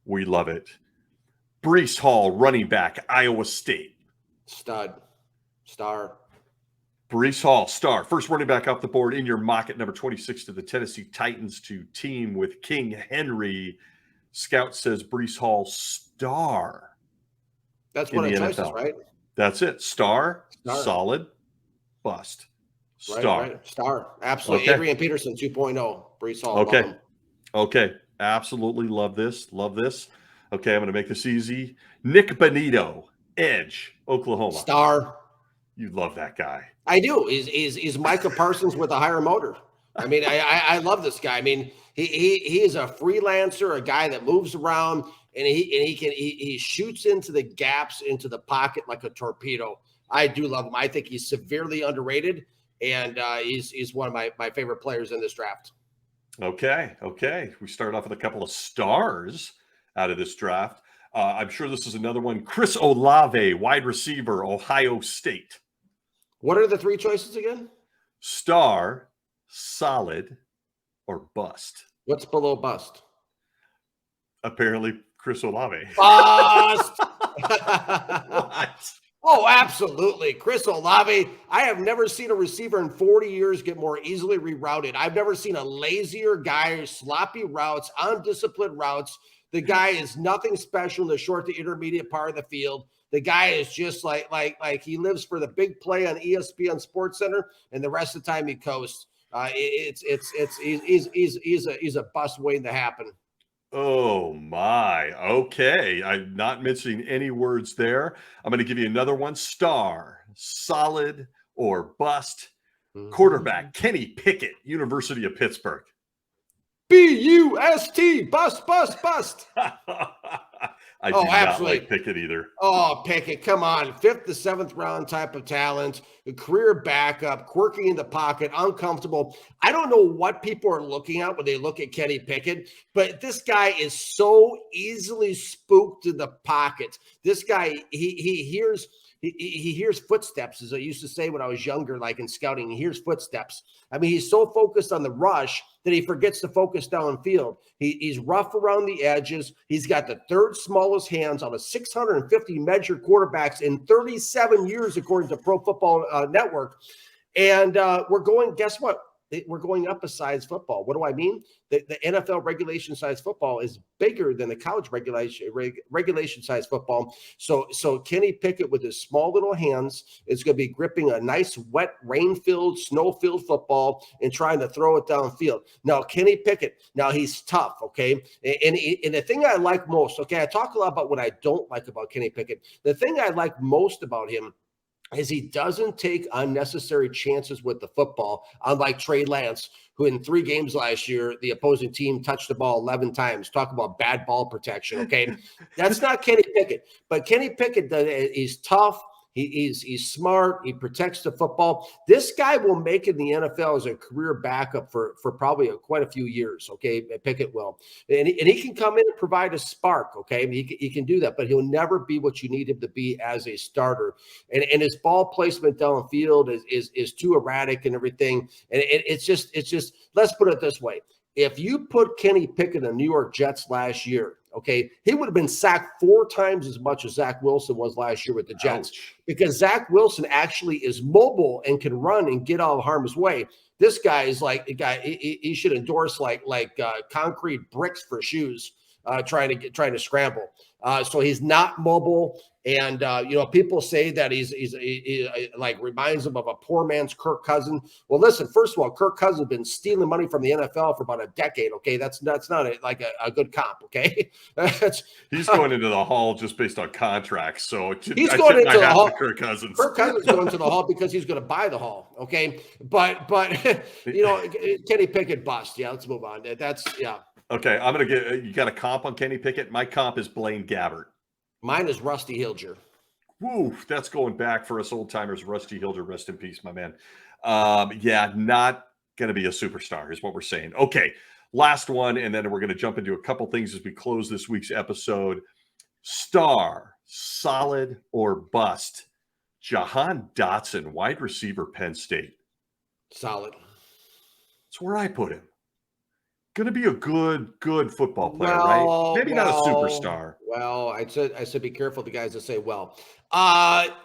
We love it. Breece Hall, running back, Iowa State. Stud. Star. Breece Hall, star. First running back off the board in your mock at number 26 to the Tennessee Titans to team with King Henry. Scout says Breece Hall, star. That's one of the choices, right? That's it. Star, solid, bust. Star. Right. Star. Absolutely. Okay. Adrian Peterson 2.0. Breece Hall. Okay. Absolutely love this. Okay, I'm going to make this easy. Nick Bonito, edge, Oklahoma. Star. You love that guy. I do. Is Micah Parsons with a higher motor? I mean, I love this guy. I mean, he is a freelancer, a guy that moves around, and he shoots into the gaps, into the pocket like a torpedo. I do love him. I think he's severely underrated, and he's one of my favorite players in this draft. Okay. We started off with a couple of stars out of this draft. I'm sure this is another one. Chris Olave, wide receiver, Ohio State. What are the three choices again? Star, solid, or bust. What's below bust? Apparently, Chris Olave. Bust! What? Oh, absolutely. Chris Olave, I have never seen a receiver in 40 years get more easily rerouted. I've never seen a lazier guy, sloppy routes, undisciplined routes. The guy is nothing special in the short to intermediate part of the field. The guy is just like he lives for the big play on ESPN Sports Center, and the rest of the time he coasts. He's a bust waiting to happen. Oh my. Okay. I'm not missing any words there. I'm going to give you another one. Star, solid, or bust. Quarterback, Kenny Pickett, University of Pittsburgh. B-U-S-T, bust, bust, bust. I do not like Pickett either. Oh, Pickett, come on. 5th to 7th round type of talent, a career backup, quirky in the pocket, uncomfortable. I don't know what people are looking at when they look at Kenny Pickett, but this guy is so easily spooked in the pocket. This guy, he hears footsteps, as I used to say when I was younger, like in scouting. He hears footsteps. I mean, he's so focused on the rush that he forgets to focus downfield. He's rough around the edges. He's got the 3rd smallest hands on a 650 measured quarterbacks in 37 years, according to Pro Football Network. And guess what? We're going up a size football. What do I mean? The NFL regulation size football is bigger than the college regulation size football. So Kenny Pickett with his small little hands is going to be gripping a nice wet, rain-filled, snow-filled football and trying to throw it downfield. Now, Kenny Pickett, he's tough, okay? And the thing I like most, okay, I talk a lot about what I don't like about Kenny Pickett. The thing I like most about him is he doesn't take unnecessary chances with the football, unlike Trey Lance, who in 3 games last year, the opposing team touched the ball 11 times. Talk about bad ball protection, okay? That's not Kenny Pickett. But Kenny Pickett, he's tough. He's smart. He protects the football. This guy will make it in the NFL as a career backup for probably quite a few years, okay? Pickett will. And he can come in and provide a spark, okay? He can do that, but he'll never be what you need him to be as a starter. And his ball placement downfield is too erratic and everything. And it's just let's put it this way. If you put Kenny Pickett in the New York Jets last year, okay, he would have been sacked 4 times as much as Zach Wilson was last year with the Jets. Ouch. Because Zach Wilson actually is mobile and can run and get out of harm's way. This guy is like a guy. He should endorse like concrete bricks for shoes, trying to scramble. So he's not mobile. And, people say that he like reminds them of a poor man's Kirk Cousins. Well, listen, first of all, Kirk Cousins has been stealing money from the NFL for about a decade. Okay. That's not a good comp. Okay. He's going into the Hall just based on contracts. So he's going into the Hall. Kirk Cousins. Kirk Cousins going to the Hall because he's going to buy the Hall. Okay. But Kenny Pickett bust. Yeah. Let's move on. Yeah. Okay. You got a comp on Kenny Pickett. My comp is Blaine Gabbert. Mine is Rusty Hilger. Woo, that's going back for us old timers. Rusty Hilger, rest in peace, my man. Not going to be a superstar is what we're saying. Okay, last one, and then we're going to jump into a couple things as we close this week's episode. Star, solid, or bust? Johann Dodson, wide receiver, Penn State. Solid. That's where I put him. Going to be a good football player, right? Maybe not a superstar. Well, I said be careful of the guys that say well.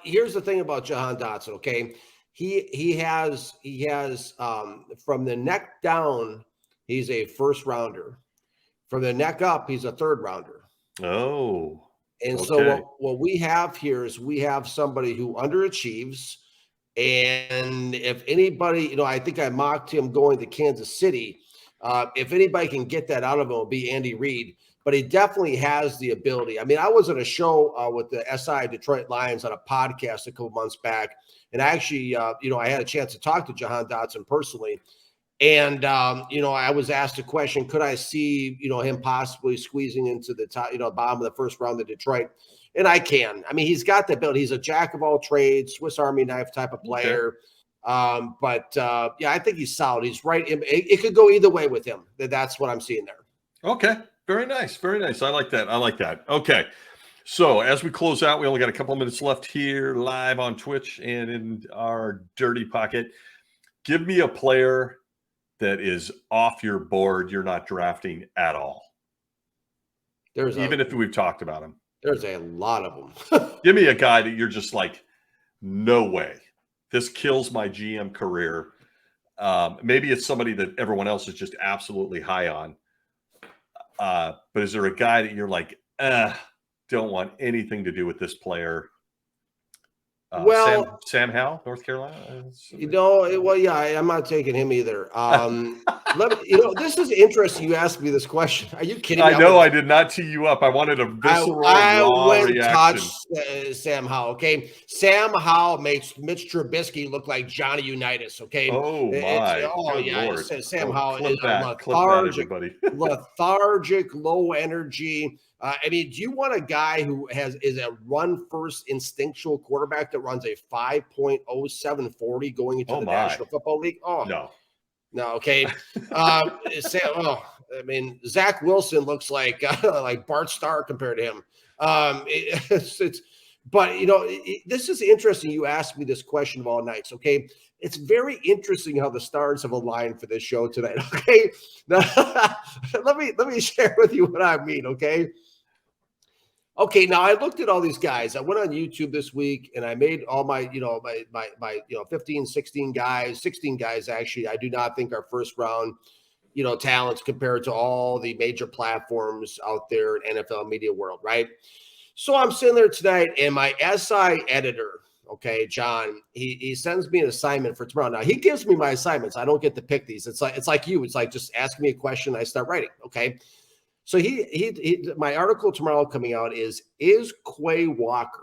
Here's the thing about Johann Dodson, okay? He has from the neck down, he's a first rounder. From the neck up, he's a 3rd rounder. Oh. And so what we have here is we have somebody who underachieves. And if anybody, I think I mocked him going to Kansas City. If anybody can get that out of him, it'll be Andy Reid. But he definitely has the ability. I mean, I was at a show with the SI Detroit Lions on a podcast a couple months back. And I actually, I had a chance to talk to Johann Dodson personally. And, I was asked a question, could I see, him possibly squeezing into the top, bottom of the first round of Detroit? And I can. I mean, he's got the ability. He's a jack of all trades, Swiss Army knife type of player. Okay. I think he's solid. He's right. It could go either way with him. That's what I'm seeing there. Okay. Very nice. Very nice. I like that. Okay. So as we close out, we only got a couple of minutes left here live on Twitch and in our dirty pocket. Give me a player that is off your board. You're not drafting at all. Even if we've talked about him. There's a lot of them. Give me a guy that you're just like, no way. This kills my GM career. Maybe it's somebody that everyone else is just absolutely high on. But is there a guy that you're like, don't want anything to do with this player? Sam Howell, North Carolina. I'm not taking him either. This is interesting. You asked me this question. Are you kidding me? I did not tee you up. I wanted a visceral, raw reaction. Sam Howell. Okay, Sam Howell makes Mitch Trubisky look like Johnny Unitas. Okay. Oh my. Lord. Sam Howell is lethargic, low energy. Do you want a guy who is a run first instinctual quarterback that runs a 5.07 40 going into the National Football League? Oh no. Okay. Zach Wilson looks like Bart Starr compared to him. This is interesting. You asked me this question of all nights. Okay. It's very interesting how the stars have aligned for this show tonight. Okay. Now, let me share with you what I mean. Okay, now I looked at all these guys. I went on YouTube this week and I made all my 15, 16 guys actually. I do not think are first round, talents compared to all the major platforms out there in NFL media world, right? So I'm sitting there tonight and my SI editor, okay, John, he sends me an assignment for tomorrow. Now he gives me my assignments. I don't get to pick these. It's like you. It's like just ask me a question, I start writing, okay? So my article tomorrow coming out is Quay Walker,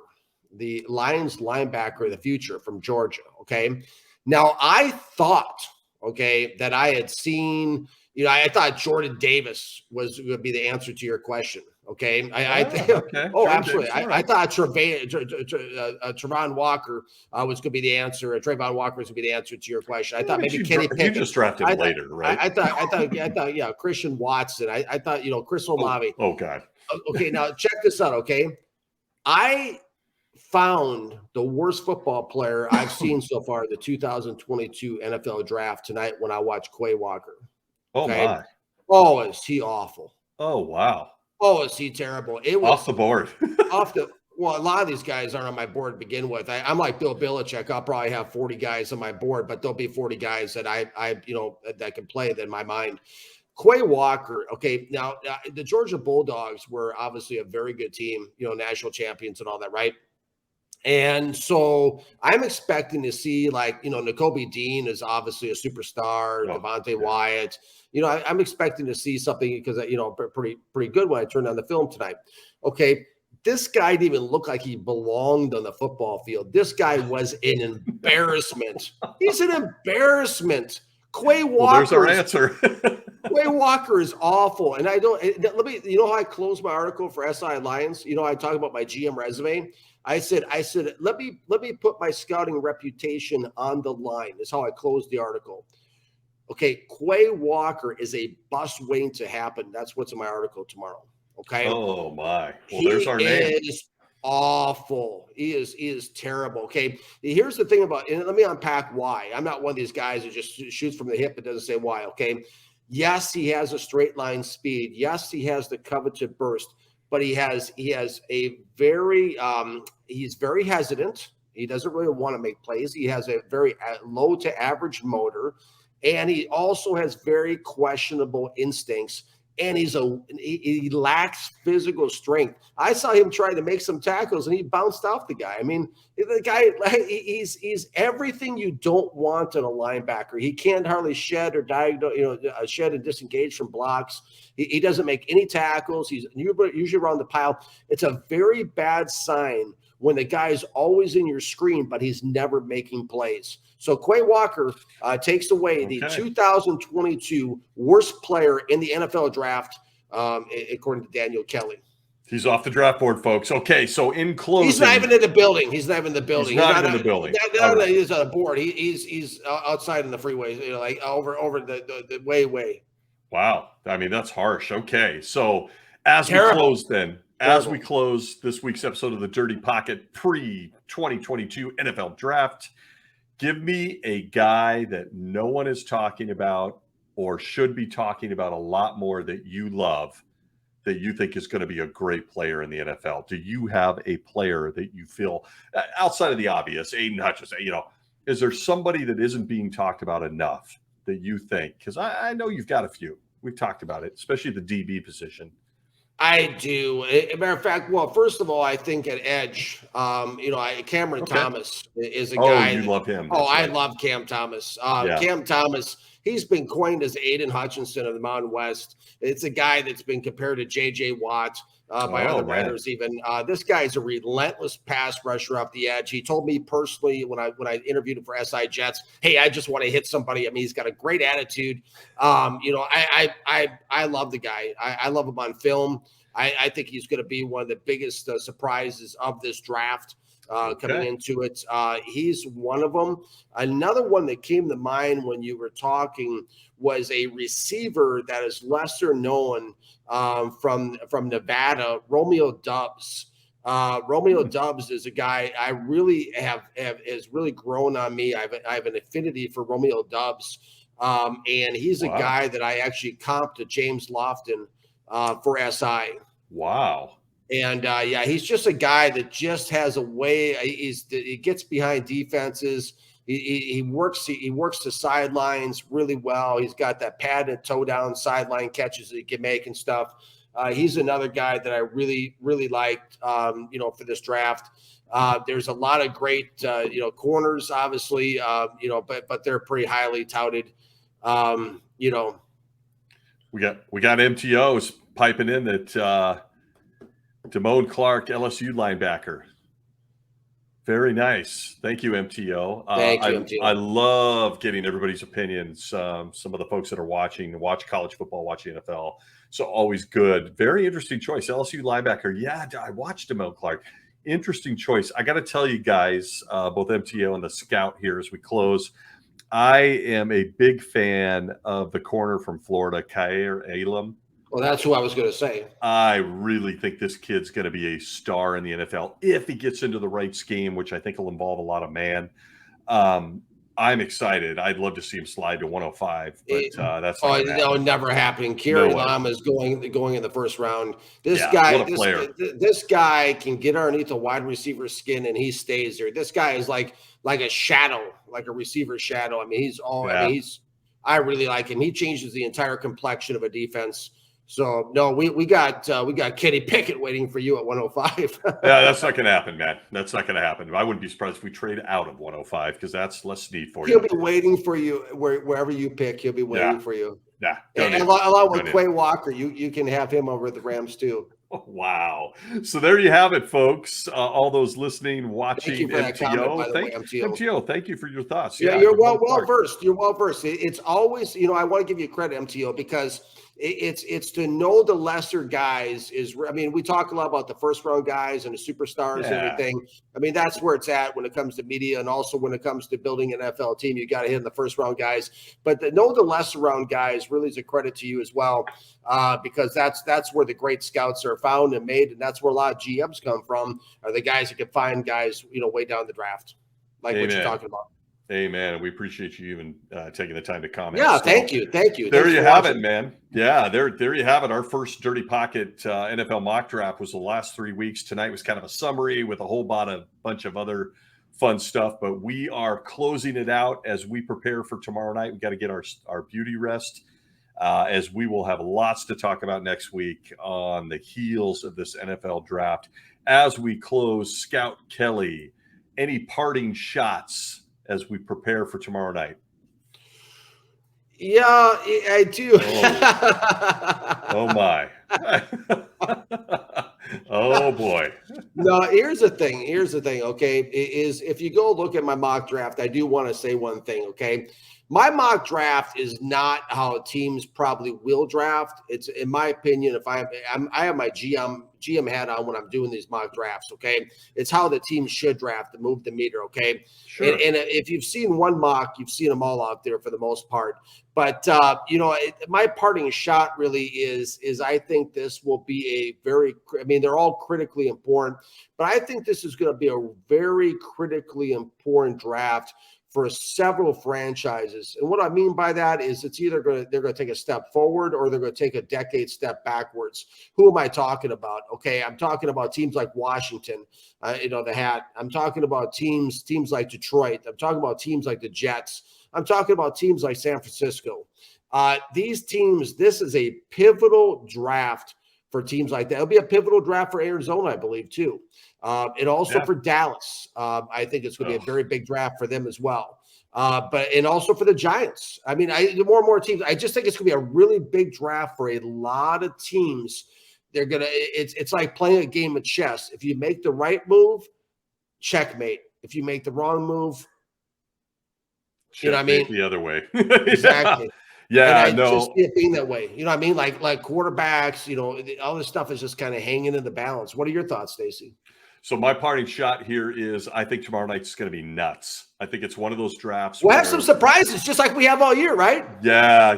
the Lions linebacker of the future from Georgia, okay? Now, I thought, that I had seen, I thought Jordan Davis would be the answer to your question, okay? Absolutely. I thought Trayvon Walker was going to be the answer. Trayvon Walker was going to be the answer to your question. I thought maybe Kenny Pickett. You just drafted him later, right? I thought, Christian Watson. I thought, Chris Olave. Oh, God. Okay, now check this out, okay? I found the worst football player I've seen so far in the 2022 NFL draft tonight when I watched Quay Walker. Okay? My. Oh, is he awful. Oh, wow. Oh, is he terrible. It was off the board. Well, a lot of these guys aren't on my board to begin with. I'm like Bill Belichick. I'll probably have 40 guys on my board, but there'll be 40 guys that I that can play in my mind. Quay Walker. Okay. Now the Georgia Bulldogs were obviously a very good team, national champions and all that. Right. And so I'm expecting to see Nakobe Dean is obviously a superstar, Devonte Wyatt. I'm expecting to see something because, pretty good when I turned on the film tonight. Okay. This guy didn't even look like he belonged on the football field. This guy was an embarrassment. He's an embarrassment. Quay Walker. Well, there's our answer. Quay Walker is awful. And I don't, how I closed my article for SI Lions? I talk about my GM resume. I said, let me put my scouting reputation on the line. Is how I closed the article. Okay. Quay Walker is a bust waiting to happen. That's what's in my article tomorrow. Okay. Oh my. Well, there's our name. He is awful. He is terrible. Okay. Here's the thing about, and let me unpack why. I'm not one of these guys who just shoots from the hip and doesn't say why. Okay. Yes, he has a straight line speed. Yes, he has the coveted burst, but he has a very, he's very hesitant. He doesn't really want to make plays. He has a very low to average motor, and he also has very questionable instincts. And he lacks physical strength. I saw him trying to make some tackles, and he bounced off the guy. I mean, the guy, he's everything you don't want in a linebacker. He can't hardly shed or diagonal, shed and disengage from blocks. He doesn't make any tackles. He's usually around the pile. It's a very bad sign when the guy's always in your screen, but he's never making plays. So Quay Walker takes away the 2022 worst player in the NFL draft, according to Daniel Kelly. He's off the draft board, folks. Okay, so in closing. He's not even in the building. He's not in the building. He's not in the building. He's on a board. He's outside in the freeway, like over the way. Wow. I mean, that's harsh. Okay, so as we close this week's episode of the Dirty Pocket pre-2022 NFL Draft, give me a guy that no one is talking about or should be talking about a lot more that you love that you think is going to be a great player in the NFL? Do you have a player that you feel outside of the obvious, Aiden Hutchinson, is there somebody that isn't being talked about enough that you think? Because I know you've got a few. We've talked about it, especially the DB position. I do. As a matter of fact, well, first of all, I think at edge, Cameron Thomas is a guy. You love him. I love Cam Thomas. Cam Thomas, he's been coined as Aiden Hutchinson of the Mountain West. It's a guy that's been compared to J.J. Watt by other writers even. This guy's a relentless pass rusher off the edge. He told me personally when I interviewed him for SI Jets, hey, I just want to hit somebody. I mean, he's got a great attitude. I love the guy. I love him on film. I think he's going to be one of the biggest surprises of this draft coming into it. He's one of them. Another one that came to mind when you were talking was a receiver that is lesser known from Nevada, Romeo Doubs. Romeo Doubs is a guy I really has really grown on me. I have an affinity for Romeo Doubs. And he's a guy that I actually comped to James Lofton for SI. Wow. And he's just a guy that just has a way. He gets behind defenses. He works the sidelines really well. He's got that padded toe down sideline catches that he can make and stuff. He's another guy that I really, really liked, for this draft. There's a lot of great, corners, obviously, but they're pretty highly touted. We got MTOs piping in that Damone Clark, LSU linebacker. Very nice. Thank you, MTO. Thank you, MTO. I love getting everybody's opinions. Some of the folks that are watch college football, watch NFL. So always good. Very interesting choice. LSU linebacker. Yeah, I watched Damone Clark. Interesting choice. I got to tell you guys, both MTO and the scout here as we close, I am a big fan of the corner from Florida, Khair Elam. Well, that's who I was going to say. I really think this kid's going to be a star in the NFL if he gets into the right scheme, which I think will involve a lot of man. I'm excited. I'd love to see him slide to 105, but that's not that would never happen. Khair Elam is going in the first round. This guy can get underneath a wide receiver's skin and he stays there. This guy is like a shadow, like a receiver shadow. I mean, I really like him. He changes the entire complexion of a defense. So no, we got Kenny Pickett waiting for you at 105. Yeah, that's not going to happen, man. That's not going to happen. I wouldn't be surprised if we trade out of 105 because that's less need for you. He'll be waiting for you wherever you pick. He'll be waiting for you. Yeah, and along with Quay Walker, you can have him over at the Rams too. Oh, wow. So there you have it, folks. All those listening, watching, MTO, thank you for your thoughts. Yeah, you're well versed. You're well versed. It's always, I want to give you credit, MTO, because it's to know the lesser guys we talk a lot about the first round guys and the superstars and everything. I mean, that's where it's at when it comes to media and also when it comes to building an NFL team, you got to hit the first round guys, but to know the lesser round guys really is a credit to you as well. Because that's where the great scouts are found and made. And that's where a lot of GMs come from are the guys that can find guys, way down the draft, like what you're talking about. Amen. We appreciate you even taking the time to comment. Yeah, thank you. There you have it, man. Yeah, there you have it. Our first Dirty Pocket NFL mock draft was the last 3 weeks. Tonight was kind of a summary with a whole bunch of other fun stuff, but we are closing it out as we prepare for tomorrow night. We got to get our beauty rest as we will have lots to talk about next week on the heels of this NFL draft. As we close, Scout Kelly, any parting shots as we prepare for tomorrow night? Yeah, I do. Oh my. Oh boy. No, here's the thing. Okay. Is if you go look at my mock draft, I do want to say one thing. Okay. My mock draft is not how teams probably will draft. It's, in my opinion, if I have my GM hat on when I'm doing these mock drafts, okay? It's how the team should draft to move the meter, okay? Sure. And if you've seen one mock, you've seen them all out there for the most part. But, my parting shot really is I think this will be they're all critically important, but I think this is going to be a very critically important draft for several franchises. And what I mean by that is it's either they're going to take a step forward or they're going to take a decade step backwards. Who am I talking about? Okay, I'm talking about teams like Washington, the Hat. I'm talking about teams like Detroit. I'm talking about teams like the Jets. I'm talking about teams like San Francisco. These teams, this is a pivotal draft for teams like that. It'll be a pivotal draft for Arizona, I believe, too. And also for Dallas. I think it's going to be a very big draft for them as well. And also for the Giants. I mean, more and more teams. I just think it's going to be a really big draft for a lot of teams. It's like playing a game of chess. If you make the right move, checkmate. If you make the wrong move, you know what I mean? The other way. Exactly. Yeah, and I just see it being that way. You know what I mean? Like quarterbacks, all this stuff is just kind of hanging in the balance. What are your thoughts, Stacey? So my parting shot here is I think tomorrow night's going to be nuts. I think it's one of those drafts. We'll have some surprises just like we have all year, right? Yeah.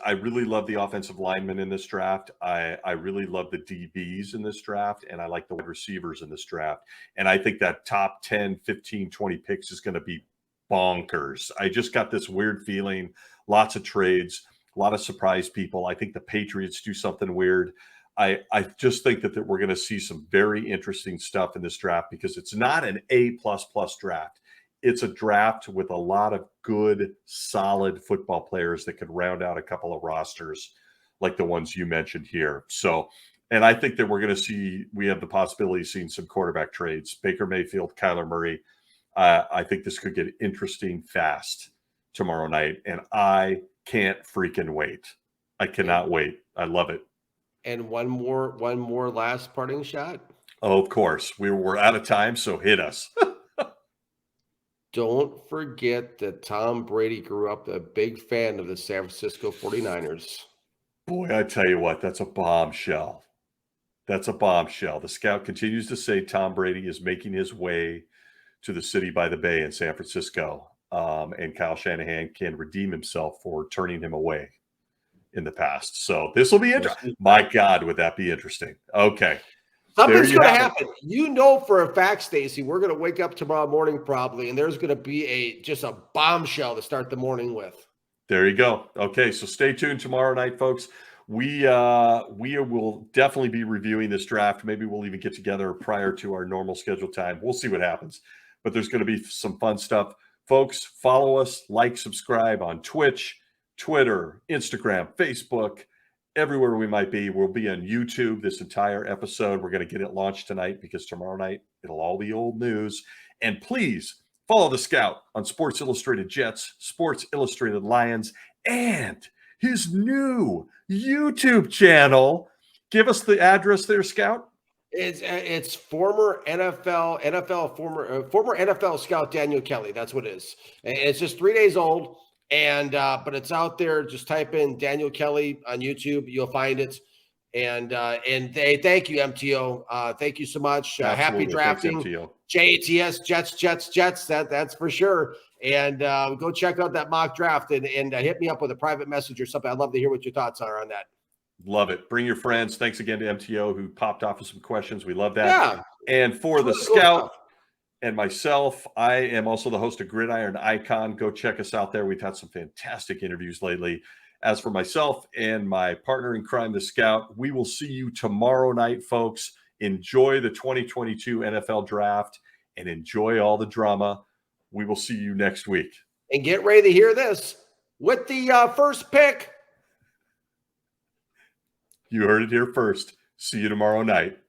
I really love the offensive linemen in this draft. I really love the DBs in this draft, and I like the wide receivers in this draft. And I think that top 10, 15, 20 picks is going to be bonkers. I just got this weird feeling, lots of trades, a lot of surprise people. I think the Patriots do something weird. I just think that we're going to see some very interesting stuff in this draft because it's not an A++ draft. It's a draft with a lot of good, solid football players that could round out a couple of rosters like the ones you mentioned here. So, and I think that we have the possibility of seeing some quarterback trades. Baker Mayfield, Kyler Murray. I think this could get interesting fast tomorrow night, and I can't freaking wait. I cannot wait. I love it. And one more last parting shot. Oh, of course. We're out of time, so hit us. Don't forget that Tom Brady grew up a big fan of the San Francisco 49ers. Boy, I tell you what, that's a bombshell. That's a bombshell. The scout continues to say Tom Brady is making his way to the city by the bay in San Francisco. And Kyle Shanahan can redeem himself for turning him away in the past. So this will be interesting. My God, would that be interesting? Okay. Something's going to happen. For a fact, Stacey, we're going to wake up tomorrow morning probably, and there's going to be just a bombshell to start the morning with. There you go. Okay, so stay tuned tomorrow night, folks. We will definitely be reviewing this draft. Maybe we'll even get together prior to our normal scheduled time. We'll see what happens. But there's going to be some fun stuff. Folks, follow us, like, subscribe on Twitch, Twitter, Instagram, Facebook, everywhere we might be. We'll be on YouTube this entire episode. We're going to get it launched tonight because tomorrow night it'll all be old news. And please follow the Scout on Sports Illustrated Jets, Sports Illustrated Lions, and his new YouTube channel. Give us the address there, Scout. It's former NFL scout Daniel Kelly. That's what it is. And it's just 3 days old. And but it's out there. Just type in Daniel Kelly on YouTube. You'll find it. And thank you, MTO. Thank you so much. Happy drafting. Thanks, JATS, Jets. That's for sure. And go check out that mock draft and hit me up with a private message or something. I'd love to hear what your thoughts are on that. Love it. Bring your friends. Thanks again to MTO who popped off with some questions. We love that. Yeah. And for the Scout and myself, I am also the host of Gridiron Icon. Go check us out there. We've had some fantastic interviews lately. As for myself and my partner in crime, the Scout, we will see you tomorrow night, folks. Enjoy the 2022 NFL Draft and enjoy all the drama. We will see you next week. And get ready to hear this. With the first pick. You heard it here first. See you tomorrow night.